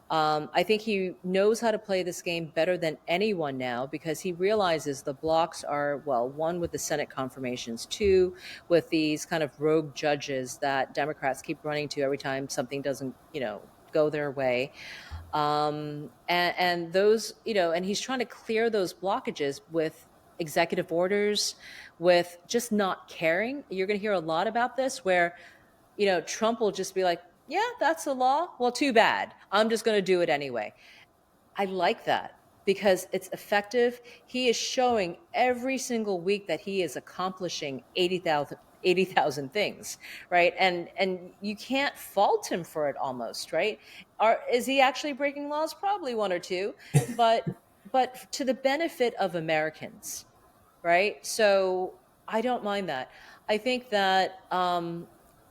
I think he knows how to play this game better than anyone now because he realizes the blocks are, one, with the Senate confirmations, two, with these kind of rogue judges that Democrats keep running to every time something doesn't, go their way. And those, and he's trying to clear those blockages with executive orders, with just not caring. You're going to hear a lot about this where, Trump will just be like, yeah, that's the law. Well, too bad. I'm just going to do it anyway. I like that because it's effective. He is showing every single week that he is accomplishing 80,000 things, right? And you can't fault him for it almost, right? Is he actually breaking laws? Probably one or two, but to the benefit of Americans, right? So I don't mind that. I think that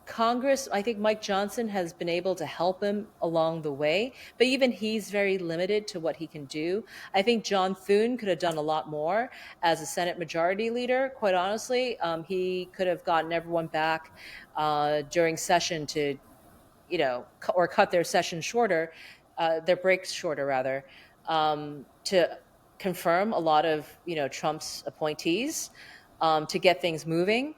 Congress, I think Mike Johnson has been able to help him along the way, but even he's very limited to what he can do. I think John Thune could have done a lot more as a Senate Majority Leader, quite honestly. He could have gotten everyone back during session to, or cut their session shorter, their breaks shorter rather, to confirm a lot of, Trump's appointees, to get things moving.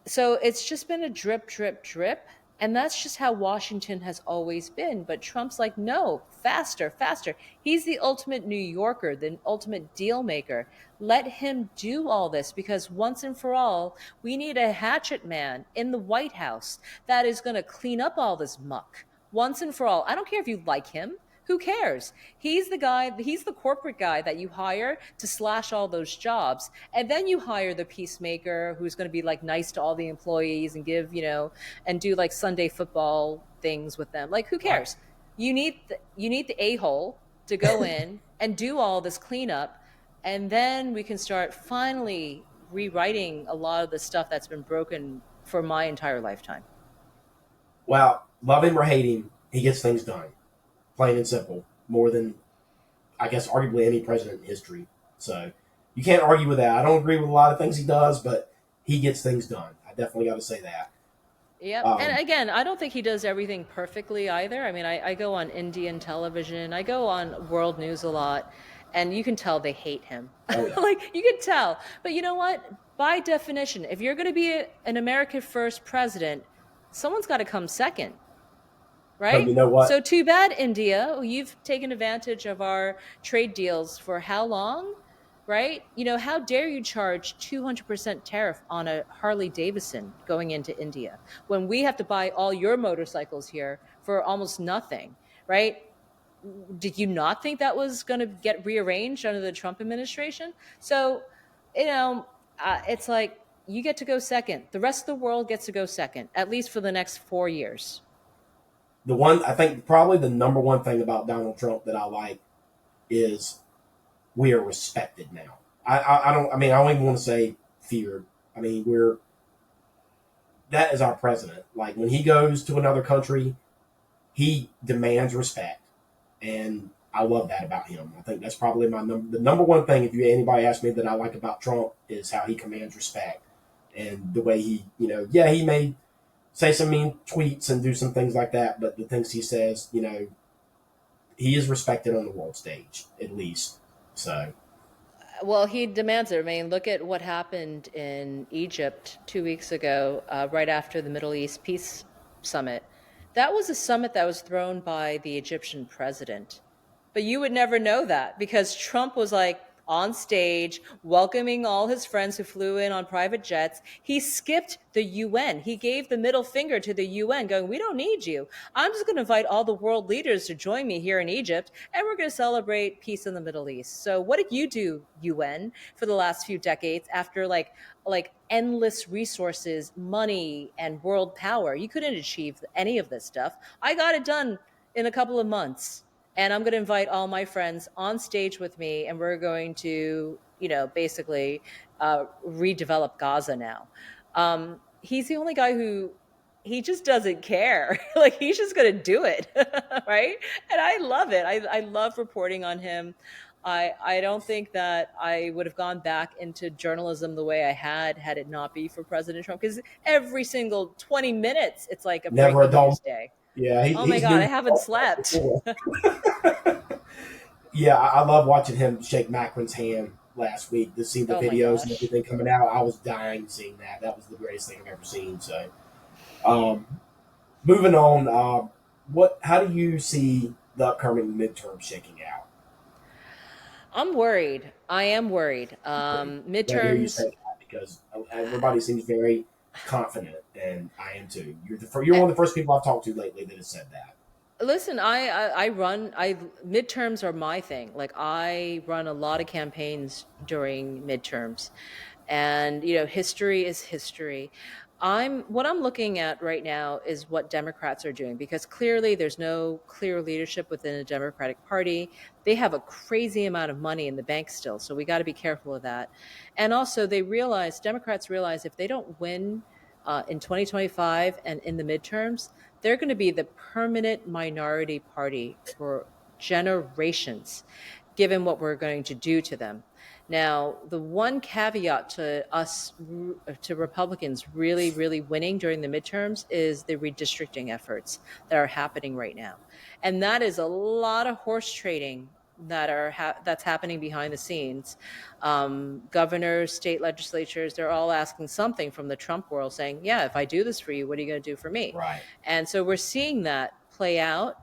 So it's just been a drip, drip, drip. And that's just how Washington has always been. But Trump's like, no, faster, faster. He's the ultimate New Yorker, the ultimate deal maker. Let him do all this because once and for all, we need a hatchet man in the White House that is going to clean up all this muck once and for all. I don't care if you like him. Who cares? He's the guy, he's the corporate guy that you hire to slash all those jobs. And then you hire the peacemaker who's going to be like nice to all the employees and give, and do like Sunday football things with them. Like, who cares? You need the a-hole to go in and do all this cleanup. And then we can start finally rewriting a lot of the stuff that's been broken for my entire lifetime. Well, love him or hate him, he gets things done. Plain and simple, more than, I guess, arguably any president in history. So you can't argue with that. I don't agree with a lot of things he does, but he gets things done. I definitely got to say that. Yep. And again, I don't think he does everything perfectly either. I mean, I go on Indian television, I go on world news a lot, and you can tell they hate him. Oh, yeah. Like, you can tell. But you know what? By definition, if you're going to be an America First president, someone's got to come second. Right? But you know what? So too bad, India. You've taken advantage of our trade deals for how long? Right? You know, how dare you charge 200% tariff on a Harley Davidson going into India when we have to buy all your motorcycles here for almost nothing, right? Did you not think that was going to get rearranged under the Trump administration? So, you know, it's like you get to go second. The rest of the world gets to go second, at least for the next 4 years. I think probably the number one thing about Donald Trump that I like is we are respected now. I don't even want to say feared. I mean, that is our president. Like, when he goes to another country, he demands respect. And I love that about him. I think that's probably the number one thing, if anybody asks me, that I like about Trump, is how he commands respect. And the way he may say some mean tweets and do some things like that, but the things he says, he is respected on the world stage, at least. So, well, he demands it. I mean, look at what happened in Egypt 2 weeks ago, right after the Middle East Peace Summit. That was a summit that was thrown by the Egyptian president. But you would never know that because Trump was like on stage, welcoming all his friends who flew in on private jets. He skipped the UN. He gave the middle finger to the UN, going, we don't need you. I'm just going to invite all the world leaders to join me here in Egypt, and we're going to celebrate peace in the Middle East. So what did you do, UN, for the last few decades after like endless resources, money, and world power? You couldn't achieve any of this stuff. I got it done in a couple of months. And I'm going to invite all my friends on stage with me, and we're going to, basically redevelop Gaza now. He's the only guy he just doesn't care. Like, he's just going to do it, right? And I love it. I love reporting on him. I don't think that I would have gone back into journalism the way I had it not be for President Trump, because every single 20 minutes, it's like a breaking news day. Yeah. Oh my God, I haven't slept. Yeah, I love watching him shake Macron's hand last week to see the videos and everything coming out. I was dying seeing that. That was the greatest thing I've ever seen. So, moving on, how do you see the upcoming midterm shaking out? I'm worried. I am worried. Midterms, because everybody seems very confident, and I am too. You're one of the first people I've talked to lately that has said that. Listen, midterms are my thing. Like, I run a lot of campaigns during midterms, and history is history. What I'm looking at right now is what Democrats are doing, because clearly there's no clear leadership within the Democratic Party. They have a crazy amount of money in the bank still, so we got to be careful of that. And also, Democrats realize if they don't win in 2025 and in the midterms, they're going to be the permanent minority party for generations, given what we're going to do to them. Now, the one caveat to Republicans really, really winning during the midterms is the redistricting efforts that are happening right now. And that is a lot of horse trading that's happening behind the scenes. Governors, state legislatures, they're all asking something from the Trump world, saying, yeah, if I do this for you, what are you going to do for me? Right. And so we're seeing that play out.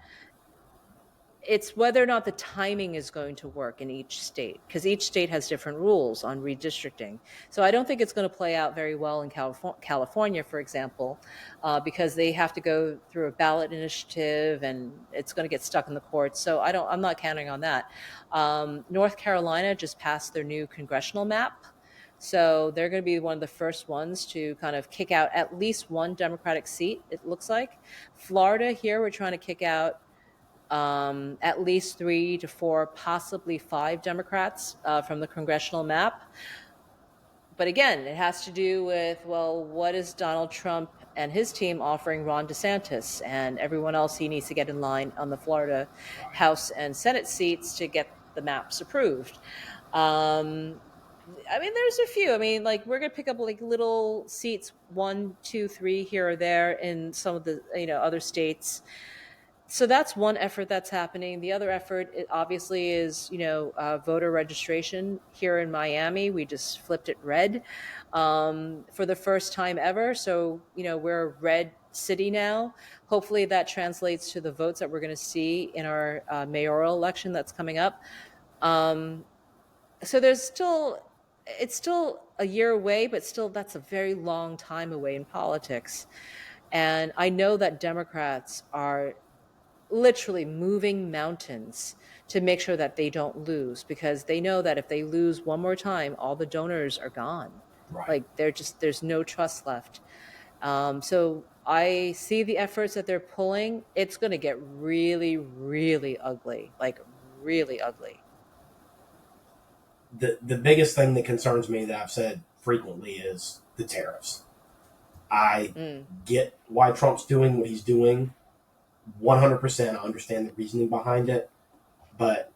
It's whether or not the timing is going to work in each state, because each state has different rules on redistricting. So I don't think it's going to play out very well in California, for example, because they have to go through a ballot initiative and it's going to get stuck in the courts. So I'm not counting on that. North Carolina just passed their new congressional map. So they're going to be one of the first ones to kind of kick out at least one Democratic seat, it looks like. Florida, here we're trying to kick out at least 3 to 4, possibly 5 Democrats from the congressional map. But again, it has to do with, well, what is Donald Trump and his team offering Ron DeSantis and everyone else he needs to get in line on the Florida House and Senate seats to get the maps approved. I mean, there's a few. I mean, like we're gonna pick up like little seats, 1, 2, 3 here or there in some of the other states. So that's one effort that's happening. The other effort, obviously, is voter registration here in Miami. We just flipped it red for the first time ever. So we're a red city now. Hopefully, that translates to the votes that we're going to see in our mayoral election that's coming up. So it's still a year away, but still that's a very long time away in politics. And I know that Democrats are literally moving mountains to make sure that they don't lose, because they know that if they lose one more time, all the donors are gone. Right. Like there's no trust left. So I see the efforts that they're pulling. It's going to get really, really ugly, like really ugly. The biggest thing that concerns me that I've said frequently is the tariffs. I get why Trump's doing what he's doing. 100%, I understand the reasoning behind it, but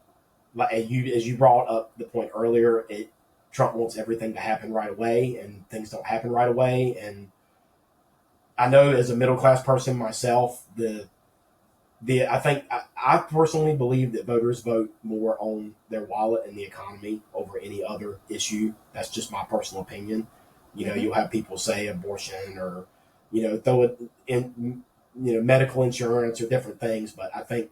as you brought up the point earlier, Trump wants everything to happen right away, and things don't happen right away. And I know, as a middle class person myself, I personally believe that voters vote more on their wallet and the economy over any other issue. That's just my personal opinion. You'll have people say abortion or throw it in. Medical insurance or different things, but I think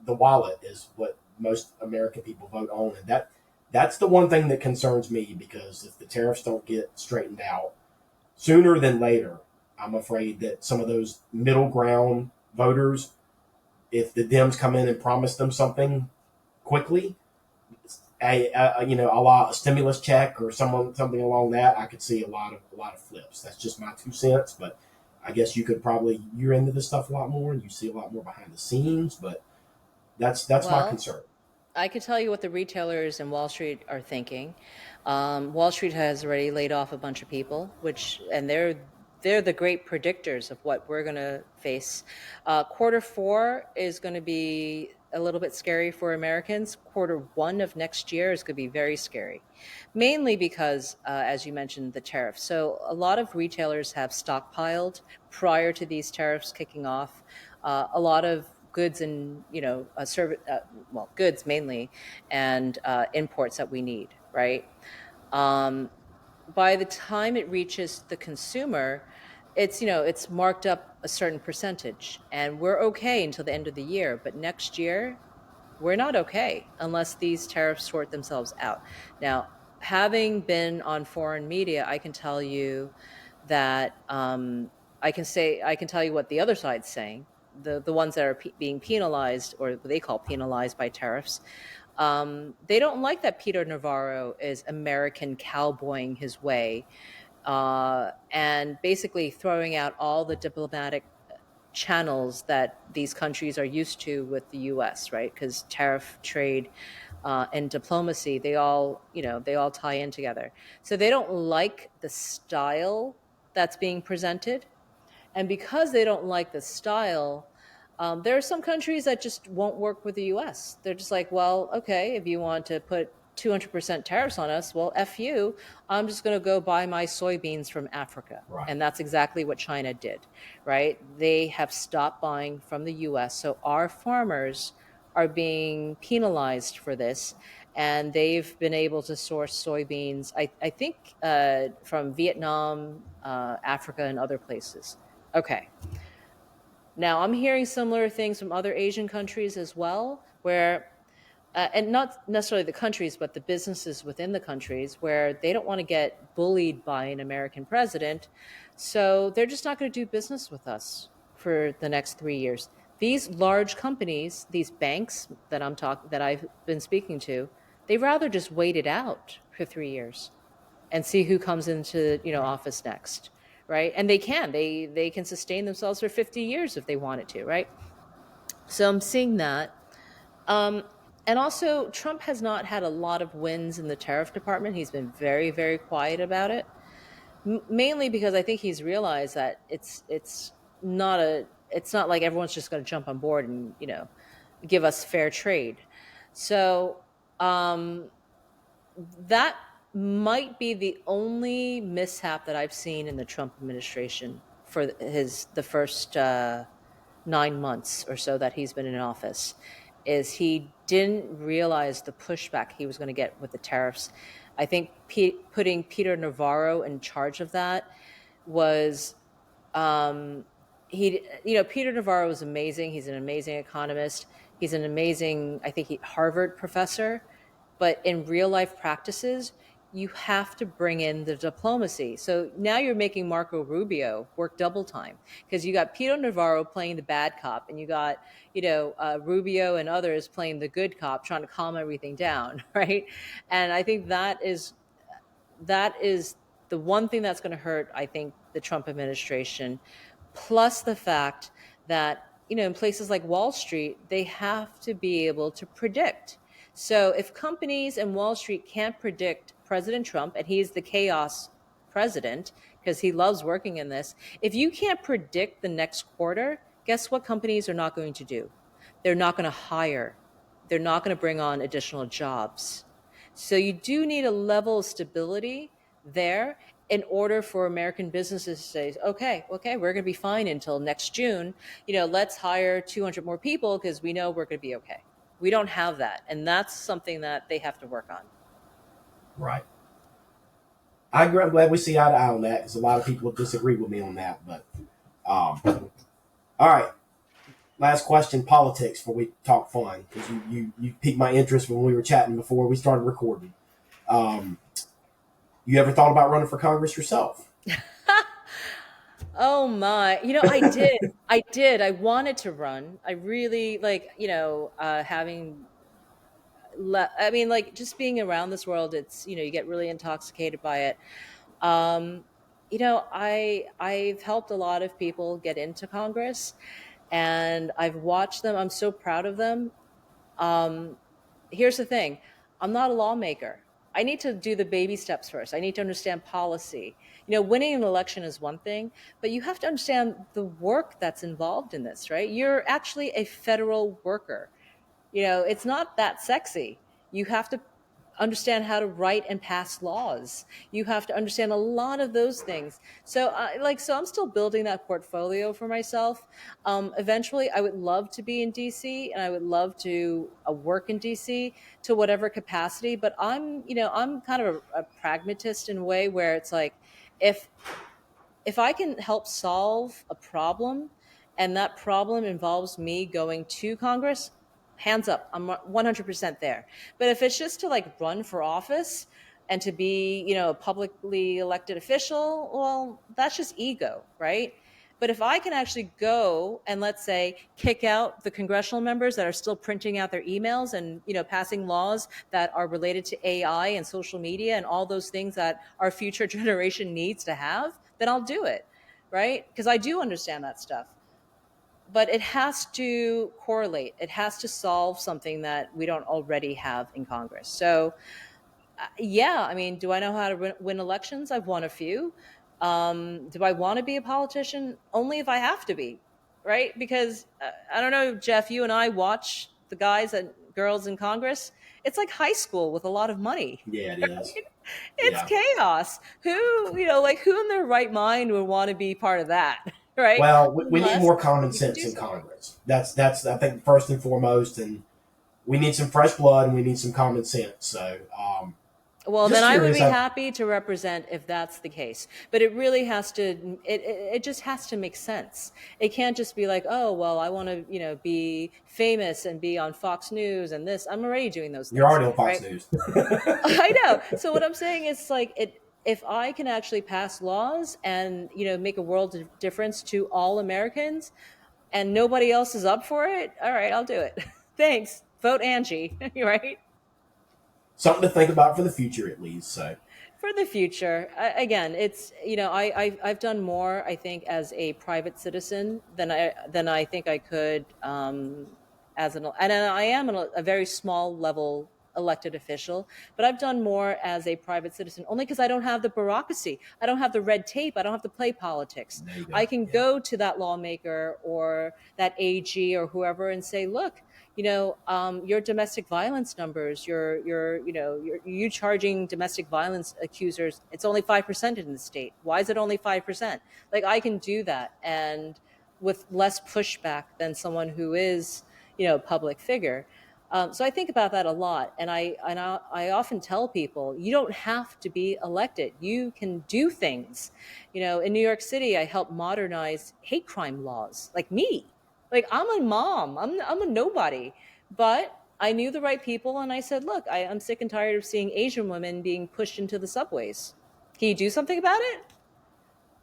the wallet is what most American people vote on, and that's the one thing that concerns me, because if the tariffs don't get straightened out sooner than later, I'm afraid that some of those middle ground voters, if the Dems come in and promise them something quickly, a la a stimulus check or something along that, I could see a lot of flips. That's just my 2 cents, but I guess you're into this stuff a lot more and you see a lot more behind the scenes, but that's my concern. I can tell you what the retailers in Wall Street are thinking. Wall Street has already laid off a bunch of people, and they're the great predictors of what we're going to face. Quarter 4 is going to be a little bit scary for Americans. Quarter 1 of next year is going to be very scary, mainly because, as you mentioned, the tariffs. So a lot of retailers have stockpiled prior to these tariffs kicking off. A lot of goods and goods mainly, and imports that we need, right? By the time it reaches the consumer, it's marked up a certain percentage, and we're okay until the end of the year. But next year, we're not okay unless these tariffs sort themselves out. Now, having been on foreign media, I can tell you that I can tell you what the other side's saying. The ones that are being penalized, or what they call penalized by tariffs, they don't like that Peter Navarro is American cowboying his way and basically throwing out all the diplomatic channels that these countries are used to with the U.S., right? Because tariff, trade, and diplomacy, they all tie in together. So they don't like the style that's being presented. And because they don't like the style, there are some countries that just won't work with the U.S. They're just like, well, okay, if you want to put 200% tariffs on us, well, F you, I'm just going to go buy my soybeans from Africa. Right. And that's exactly what China did, right? They have stopped buying from the U.S. So our farmers are being penalized for this. And they've been able to source soybeans, I think, from Vietnam, Africa, and other places. Okay. Now, I'm hearing similar things from other Asian countries as well, where, and not necessarily the countries, but the businesses within the countries, where they don't want to get bullied by an American president. So they're just not going to do business with us for the next 3 years. These large companies, these banks that I've been speaking to, they'd rather just wait it out for 3 years and see who comes into office next. Right. And they can sustain themselves for 50 years if they wanted to. Right. So I'm seeing that. And also, Trump has not had a lot of wins in the tariff department. He's been very, very quiet about it, mainly because I think he's realized that it's not like everyone's just going to jump on board and, give us fair trade. So that might be the only mishap that I've seen in the Trump administration for the first 9 months or so that he's been in office, is he didn't realize the pushback he was going to get with the tariffs. I think putting Peter Navarro in charge of that was, Peter Navarro is amazing. He's an amazing economist. He's an amazing, I think, Harvard professor. But in real life practices, you have to bring in the diplomacy. So now you're making Marco Rubio work double time, because you got Peter Navarro playing the bad cop, and you got, Rubio and others playing the good cop, trying to calm everything down, right? And I think that is the one thing that's going to hurt, I think, the Trump administration, plus the fact that, in places like Wall Street, they have to be able to predict. So if companies and Wall Street can't predict President Trump, and he's the chaos president because he loves working in this, if you can't predict the next quarter, guess what companies are not going to do? They're not going to hire. They're not going to bring on additional jobs. So you do need a level of stability there in order for American businesses to say, okay, we're going to be fine until next June. Let's hire 200 more people because we know we're going to be okay. We don't have that. And that's something that they have to work on. Right. I agree. I'm glad we see eye to eye on that, because a lot of people disagree with me on that. But all right. Last question, politics, before we talk fun, because you piqued my interest when we were chatting before we started recording. You ever thought about running for Congress yourself? Oh my, I did. I wanted to run. I really just being around this world, it's, you get really intoxicated by it. I've helped a lot of people get into Congress, and I've watched them. I'm so proud of them. Here's the thing. I'm not a lawmaker. I need to do the baby steps first. I need to understand policy. Winning an election is one thing, but you have to understand the work that's involved in this, right? You're actually a federal worker. It's not that sexy. You have to understand how to write and pass laws. You have to understand a lot of those things. So I'm still building that portfolio for myself. Eventually I would love to be in DC, and I would love to work in DC to whatever capacity, but I'm kind of a pragmatist in a way where it's like, if I can help solve a problem and that problem involves me going to Congress, hands up, I'm 100% there. But if it's just to run for office and to be, a publicly elected official, well, that's just ego, right? But if I can actually go and, let's say, kick out the congressional members that are still printing out their emails and, passing laws that are related to AI and social media and all those things that our future generation needs to have, then I'll do it, right? Because I do understand that stuff. But it has to correlate. It has to solve something that we don't already have in Congress. So, do I know how to win elections? I've won a few. Do I want to be a politician? Only if I have to be, right? Because I don't know, Jeff, you and I watch the guys and girls in Congress. It's like high school with a lot of money. Yeah, it is. It's chaos. Who in their right mind would want to be part of that? Right. Well, we need more common sense in Congress. That's I think first and foremost, and we need some fresh blood and we need some common sense. So, well, then I would be happy to represent if that's the case. But it really has to. It just has to make sense. It can't just be like, oh, well, I want to be famous and be on Fox News and this. I'm already doing those things. You're already on Fox right? News. I know. So what I'm saying is if I can actually pass laws and, make a world of difference to all Americans and nobody else is up for it, all right, I'll do it. Thanks. Vote Angie, right? Something to think about for the future, at least. So for the future, again, it's, I've done more, I think, as a private citizen than I think I could and I am a very small level elected official, but I've done more as a private citizen only because I don't have the bureaucracy. I don't have the red tape. I don't have to play politics. I can go to that lawmaker or that AG or whoever and say, look, your domestic violence numbers, you charging domestic violence accusers, it's only 5% in the state. Why is it only 5%? Like, I can do that, and with less pushback than someone who is, a public figure. So I think about that a lot, and I often tell people, you don't have to be elected. You can do things. In New York City, I helped modernize hate crime laws. Like me, like I'm a mom, I'm a nobody, but I knew the right people, and I said, look, I'm sick and tired of seeing Asian women being pushed into the subways. Can you do something about it?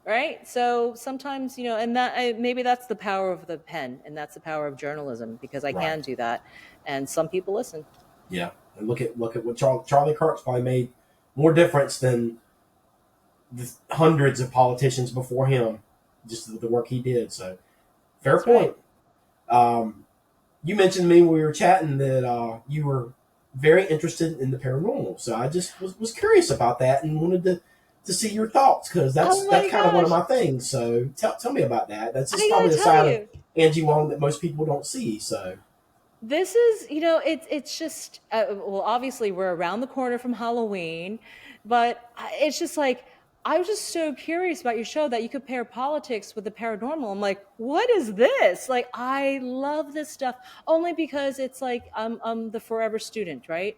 Right. So sometimes, and that maybe that's the power of the pen, and that's the power of journalism, because I can do that, and some people listen. Yeah, and look at what Charlie Kirk's probably made more difference than the hundreds of politicians before him, just the work he did. So fair That's point. Right. You mentioned to me when we were chatting that you were very interested in the paranormal, so I just was curious about that and wanted to see your thoughts, because that's kind of one of my things. So tell me about that. That's just probably the side of Angie Wong that most people don't see. So this is, it's just, well, obviously we're around the corner from Halloween, but it's just like, I was just so curious about your show that you compare politics with the paranormal. I'm like, what is this? Like, I love this stuff only because it's like, I'm the forever student, right?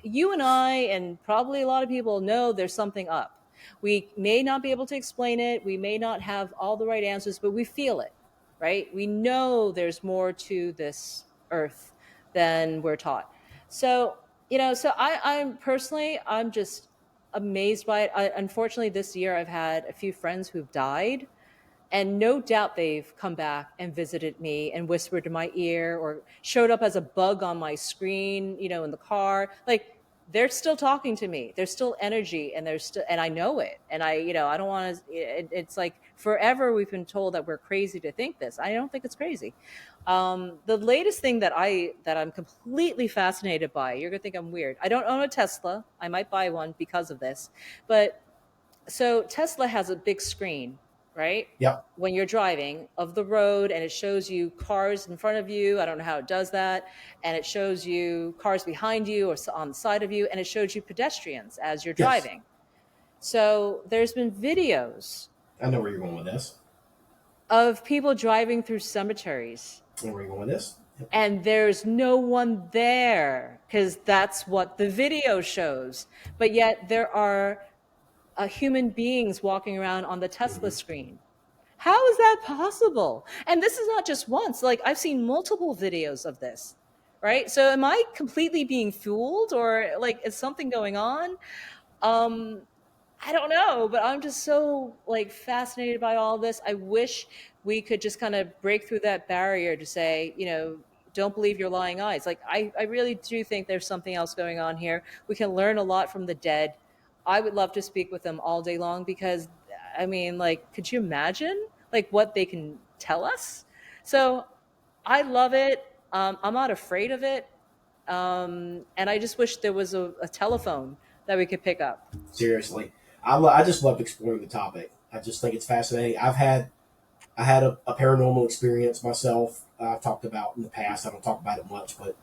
You and I, and probably a lot of people know there's something up. We may not be able to explain it. We may not have all the right answers, but we feel it, right? We know there's more to this earth than we're taught. So, I'm personally, I'm just amazed by it. Unfortunately, this year I've had a few friends who've died, and no doubt they've come back and visited me and whispered in my ear or showed up as a bug on my screen, in the car. Like, they're still talking to me. There's still energy, and and I know it. And I don't want to, it's like forever we've been told that we're crazy to think this. I don't think it's crazy. The latest thing that I'm completely fascinated by, you're going to think I'm weird. I don't own a Tesla. I might buy one because of this. But so Tesla has a big screen, right? Yep. When you're driving of the road, and it shows you cars in front of you. I don't know how it does that. And it shows you cars behind you or on the side of you. And it shows you pedestrians as you're driving. Yes. So there's been videos. I know where you're going with this. Of people driving through cemeteries. I know where you're going with this. Yep. And there's no one there, because that's what the video shows. But yet there are human beings walking around on the Tesla screen. How is that possible? And this is not just once. Like, I've seen multiple videos of this, right? So am I completely being fooled, or like, is something going on? I don't know, but I'm just so fascinated by all this. I wish we could just kind of break through that barrier to say, don't believe your lying eyes. Like, I really do think there's something else going on here. We can learn a lot from the dead. I would love to speak with them all day long, because could you imagine what they can tell us? So I love it. I'm not afraid of it. And I just wish there was a telephone that we could pick up. Seriously. I just love exploring the topic. I just think it's fascinating. I had a paranormal experience myself. I've talked about in the past. I don't talk about it much, but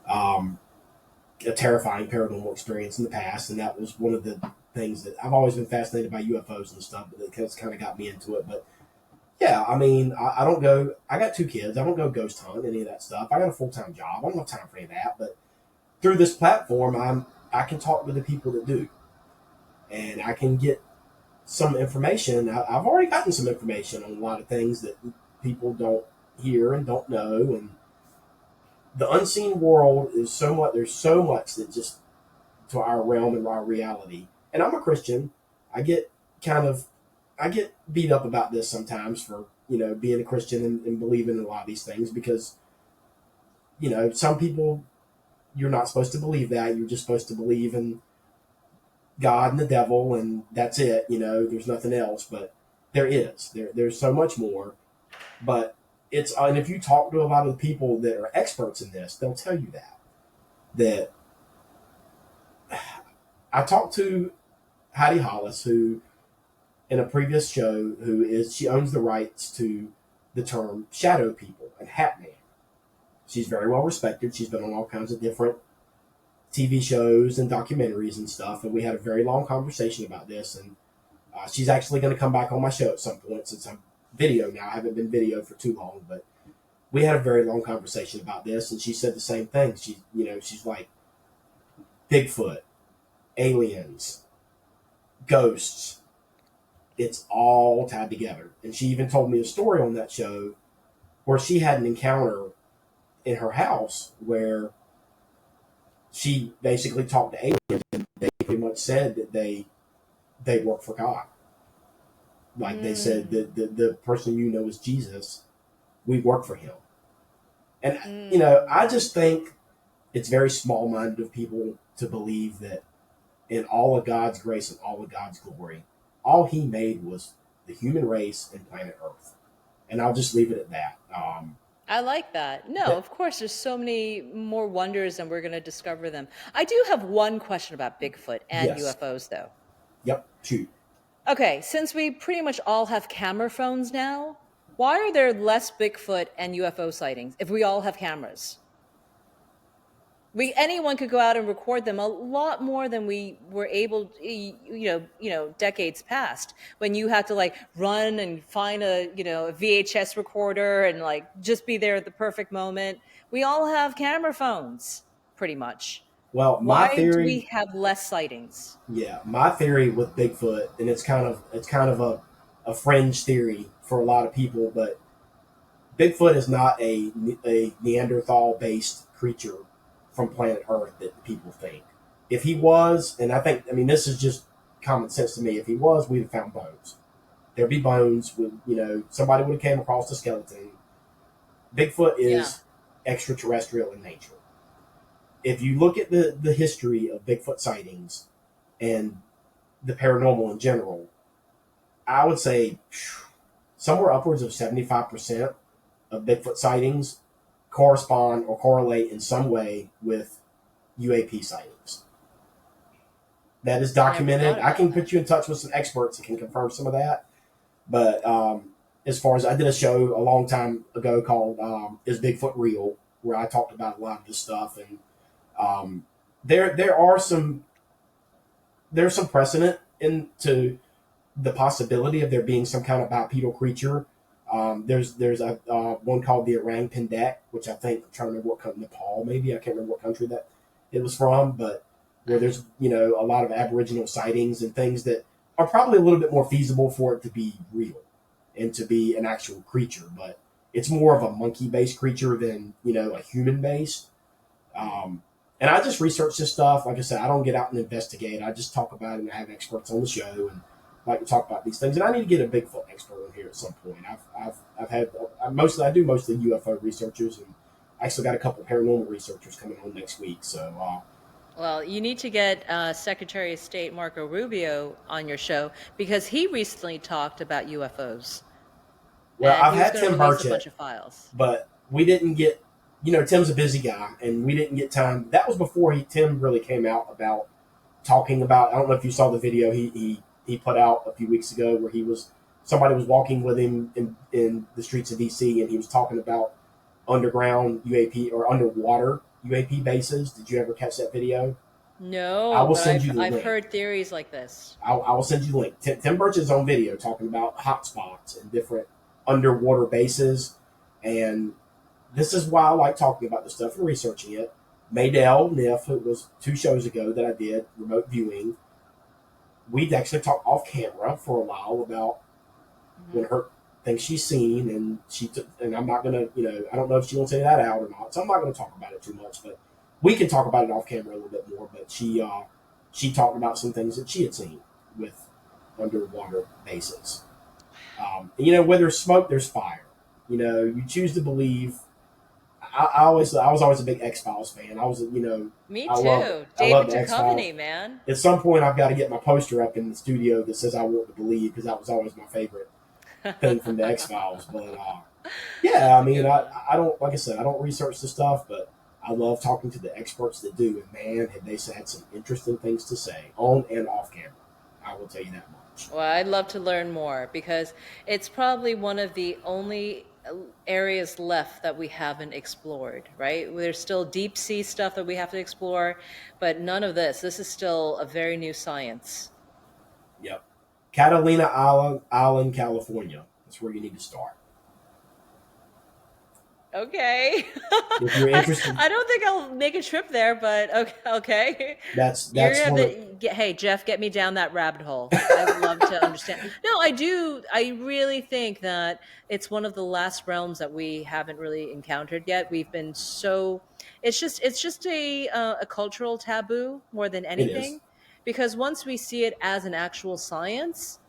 a terrifying paranormal experience in the past, and that was one of the things that I've always been fascinated by, UFOs and stuff, but it kind of got me into it. But yeah, I don't go. I got 2 kids. I don't go ghost hunt, any of that stuff. I got a full-time job. I don't have time for any of that. But through this platform, I can talk to the people that do. And I can get some information. I've already gotten some information on a lot of things that people don't hear and don't know. And the unseen world is so much. There's so much that just to our realm and our reality. And I'm a Christian. I get beat up about this sometimes for being a Christian and believing in a lot of these things, because some people, you're not supposed to believe that. You're just supposed to believe in God and the devil, and that's it. There's nothing else. But there's so much more. But and if you talk to a lot of the people that are experts in this, they'll tell you that I talked to Heidi Hollis, who in a previous show, she owns the rights to the term shadow people and hat man. She's very well respected. She's been on all kinds of different TV shows and documentaries and stuff. And we had a very long conversation about this. And she's actually going to come back on my show at some point, since I'm video now. I haven't been video for too long, but we had a very long conversation about this. And she said the same thing. She's like, Bigfoot, aliens, ghosts, it's all tied together. And she even told me a story on that show where she had an encounter in her house where she basically talked to aliens, and they pretty much said that they work for God. Like they said that the person you know is Jesus, we work for him. And I just think it's very small-minded of people to believe that in all of God's grace and all of God's glory, all he made was the human race and planet Earth. And I'll just leave it at that. I like that. No, of course, there's so many more wonders and we're going to discover them. I do have one question about Bigfoot and UFOs, though. Yep, shoot. Okay, since we pretty much all have camera phones now, why are there less Bigfoot and UFO sightings if we all have cameras? Anyone could go out and record them a lot more than we were able, decades past, when you had to like run and find a VHS recorder and like just be there at the perfect moment. We all have camera phones, pretty much. Well, my theory, why do we have less sightings? Yeah, my theory with Bigfoot, and it's kind of a fringe theory for a lot of people, but Bigfoot is not a Neanderthal-based creature from planet Earth that people think. If he was, and this is just common sense to me, if he was, we'd have found bones. There'd be bones. Somebody would have came across the skeleton. Bigfoot is extraterrestrial in nature. If you look at the history of Bigfoot sightings and the paranormal in general, I would say somewhere upwards of 75% of Bigfoot sightings correspond or correlate in some way with UAP sightings. That is documented. I can put you in touch with some experts that can confirm some of that. But as far as I did a show a long time ago called Is Bigfoot Real?, where I talked about a lot of this stuff. And there's some precedent into the possibility of there being some kind of bipedal creature. There's a one called the Orang Pendek, which I'm trying to remember what country, Nepal maybe, I can't remember what country that it was from, but where there's a lot of Aboriginal sightings and things that are probably a little bit more feasible for it to be real and to be an actual creature, but it's more of a monkey-based creature than a human-based. And I just research this stuff. Like I said, I don't get out and investigate. I just talk about it, and I have experts on the show and like to talk about these things. And I need to get a Bigfoot expert on here at some point. I do mostly UFO researchers, and I actually got a couple of paranormal researchers coming on next week. So, well, you need to get Secretary of State Marco Rubio on your show, because he recently talked about UFOs. Well, I've had Tim Burchett, a bunch of files, but we didn't get. Tim's a busy guy, and we didn't get time. That was before Tim really came out about talking about. I don't know if you saw the video he put out a few weeks ago where somebody was walking with him in the streets of DC, and he was talking about underground UAP or underwater UAP bases. Did you ever catch that video? No, I will send you the link. I've heard theories like this. I will send you the link. Tim Burchett's on video talking about hotspots and different underwater bases, and this is why I like talking about this stuff and researching it. Maydell Niff, it was 2 shows ago that I did remote viewing. We'd actually talked off camera for a while about when her things she's seen, and I'm not gonna, I don't know if she wants to say that out or not, so I'm not gonna talk about it too much. But we can talk about it off camera a little bit more. But she talked about some things that she had seen with underwater bases. Where there's smoke, there's fire. You choose to believe. I was always a big X-Files fan. Me too. David Duchovny, man. At some point, I've got to get my poster up in the studio that says "I want to believe," because that was always my favorite thing from the X-Files. But I don't, like I said, I don't research the stuff, but I love talking to the experts that do. And man, have they had some interesting things to say on and off camera. I will tell you that much. Well, I'd love to learn more, because it's probably one of the only areas left that we haven't explored, right? There's still deep sea stuff that we have to explore, but none of this. This is still a very new science. Yep. Catalina Island, California. That's where you need to start. Okay. If you're interested, I don't think I'll make a trip there, but okay. that's hey, Jeff, get me down that rabbit hole. I would love to understand. No, I do. I really think that it's one of the last realms that we haven't really encountered yet. We've been so. It's just a cultural taboo more than anything, because once we see it as an actual science,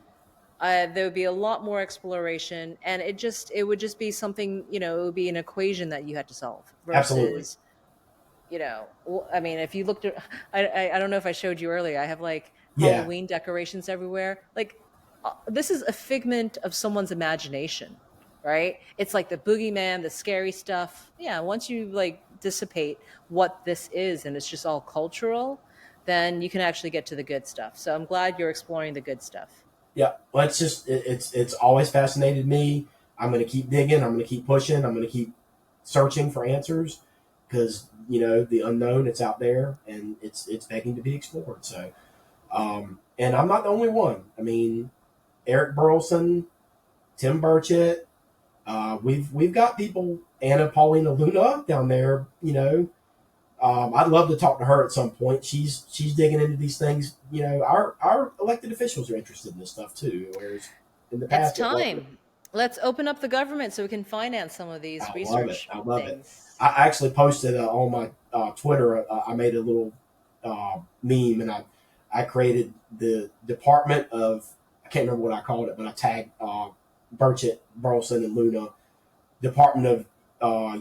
there would be a lot more exploration, and it would just be something, it would be an equation that you had to solve. Versus, Absolutely. I mean, if you looked at, I don't know if I showed you earlier, I have like Halloween decorations everywhere. Like, this is a figment of someone's imagination, right? It's like the boogeyman, the scary stuff. Yeah, once you like dissipate what this is, and it's just all cultural, then you can actually get to the good stuff. So I'm glad you're exploring the good stuff. Yeah, well, it's always fascinated me. I'm going to keep digging. I'm going to keep pushing. I'm going to keep searching for answers because, the unknown, it's out there and it's begging to be explored. So, and I'm not the only one. I mean, Eric Burleson, Tim Burchett, we've got people, Anna Paulina Luna down there, I'd love to talk to her at some point. She's digging into these things. Our elected officials are interested in this stuff too. Whereas in the past, it's time. Let's open up the government so we can finance some of these research I love things. it. I actually posted on my Twitter. I made a little meme, and I created the Department of, I can't remember what I called it, but I tagged Burchett, Burleson, and Luna, Department of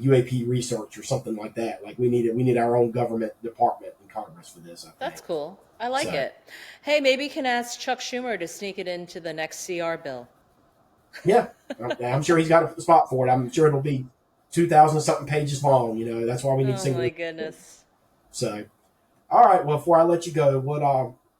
UAP research or something like that. Like we need our own government department in Congress for this. I think. That's cool. I like it. Hey, maybe you can ask Chuck Schumer to sneak it into the next CR bill. Yeah, I'm sure he's got a spot for it. I'm sure it'll be 2,000 something pages long. That's why we need single. Oh my goodness. So, all right. Well, before I let you go, what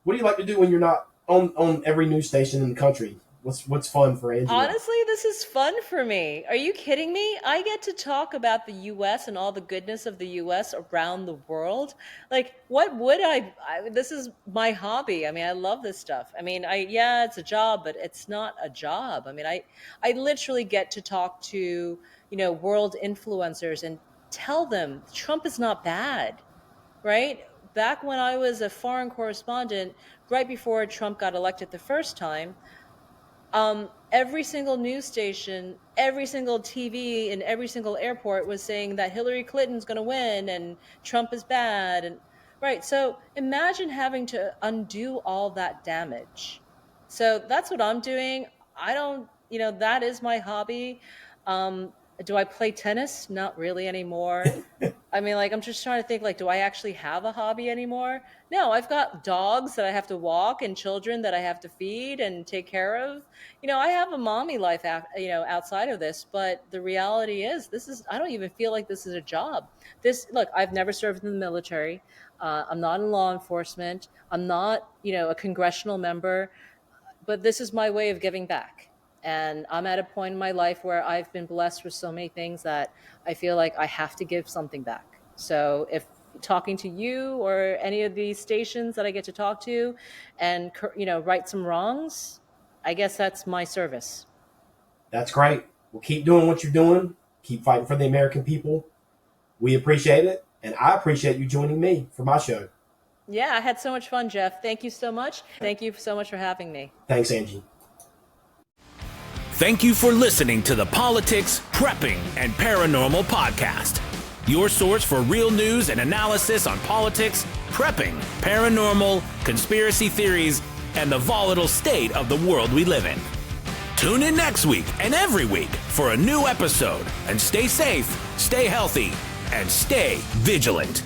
do you like to do when you're not on every news station in the country? What's fun for Angie? Honestly, this is fun for me. Are you kidding me? I get to talk about the U.S. and all the goodness of the U.S. around the world. Like, what would I this is my hobby. I mean, I love this stuff. I mean, it's a job, but it's not a job. I mean, I literally get to talk to, world influencers and tell them Trump is not bad, right? Back when I was a foreign correspondent, right before Trump got elected the first time, every single news station, every single TV, and every single airport was saying that Hillary Clinton's going to win and Trump is bad. And right. So imagine having to undo all that damage. So that's what I'm doing. I don't, that is my hobby. Do I play tennis? Not really anymore. I mean, I'm just trying to think, do I actually have a hobby anymore? No, I've got dogs that I have to walk and children that I have to feed and take care of. I have a mommy life, outside of this, but the reality is I don't even feel like this is a job. Look, I've never served in the military. I'm not in law enforcement. I'm not, a congressional member, but this is my way of giving back. And I'm at a point in my life where I've been blessed with so many things that I feel like I have to give something back. So if talking to you or any of these stations that I get to talk to and, right some wrongs, I guess that's my service. That's great. Well, keep doing what you're doing. Keep fighting for the American people. We appreciate it. And I appreciate you joining me for my show. Yeah, I had so much fun, Jeff. Thank you so much. Thank you so much for having me. Thanks, Angie. Thank you for listening to the Politics, Prepping, and Paranormal Podcast. Your source for real news and analysis on politics, prepping, paranormal, conspiracy theories, and the volatile state of the world we live in. Tune in next week and every week for a new episode. And stay safe, stay healthy, and stay vigilant.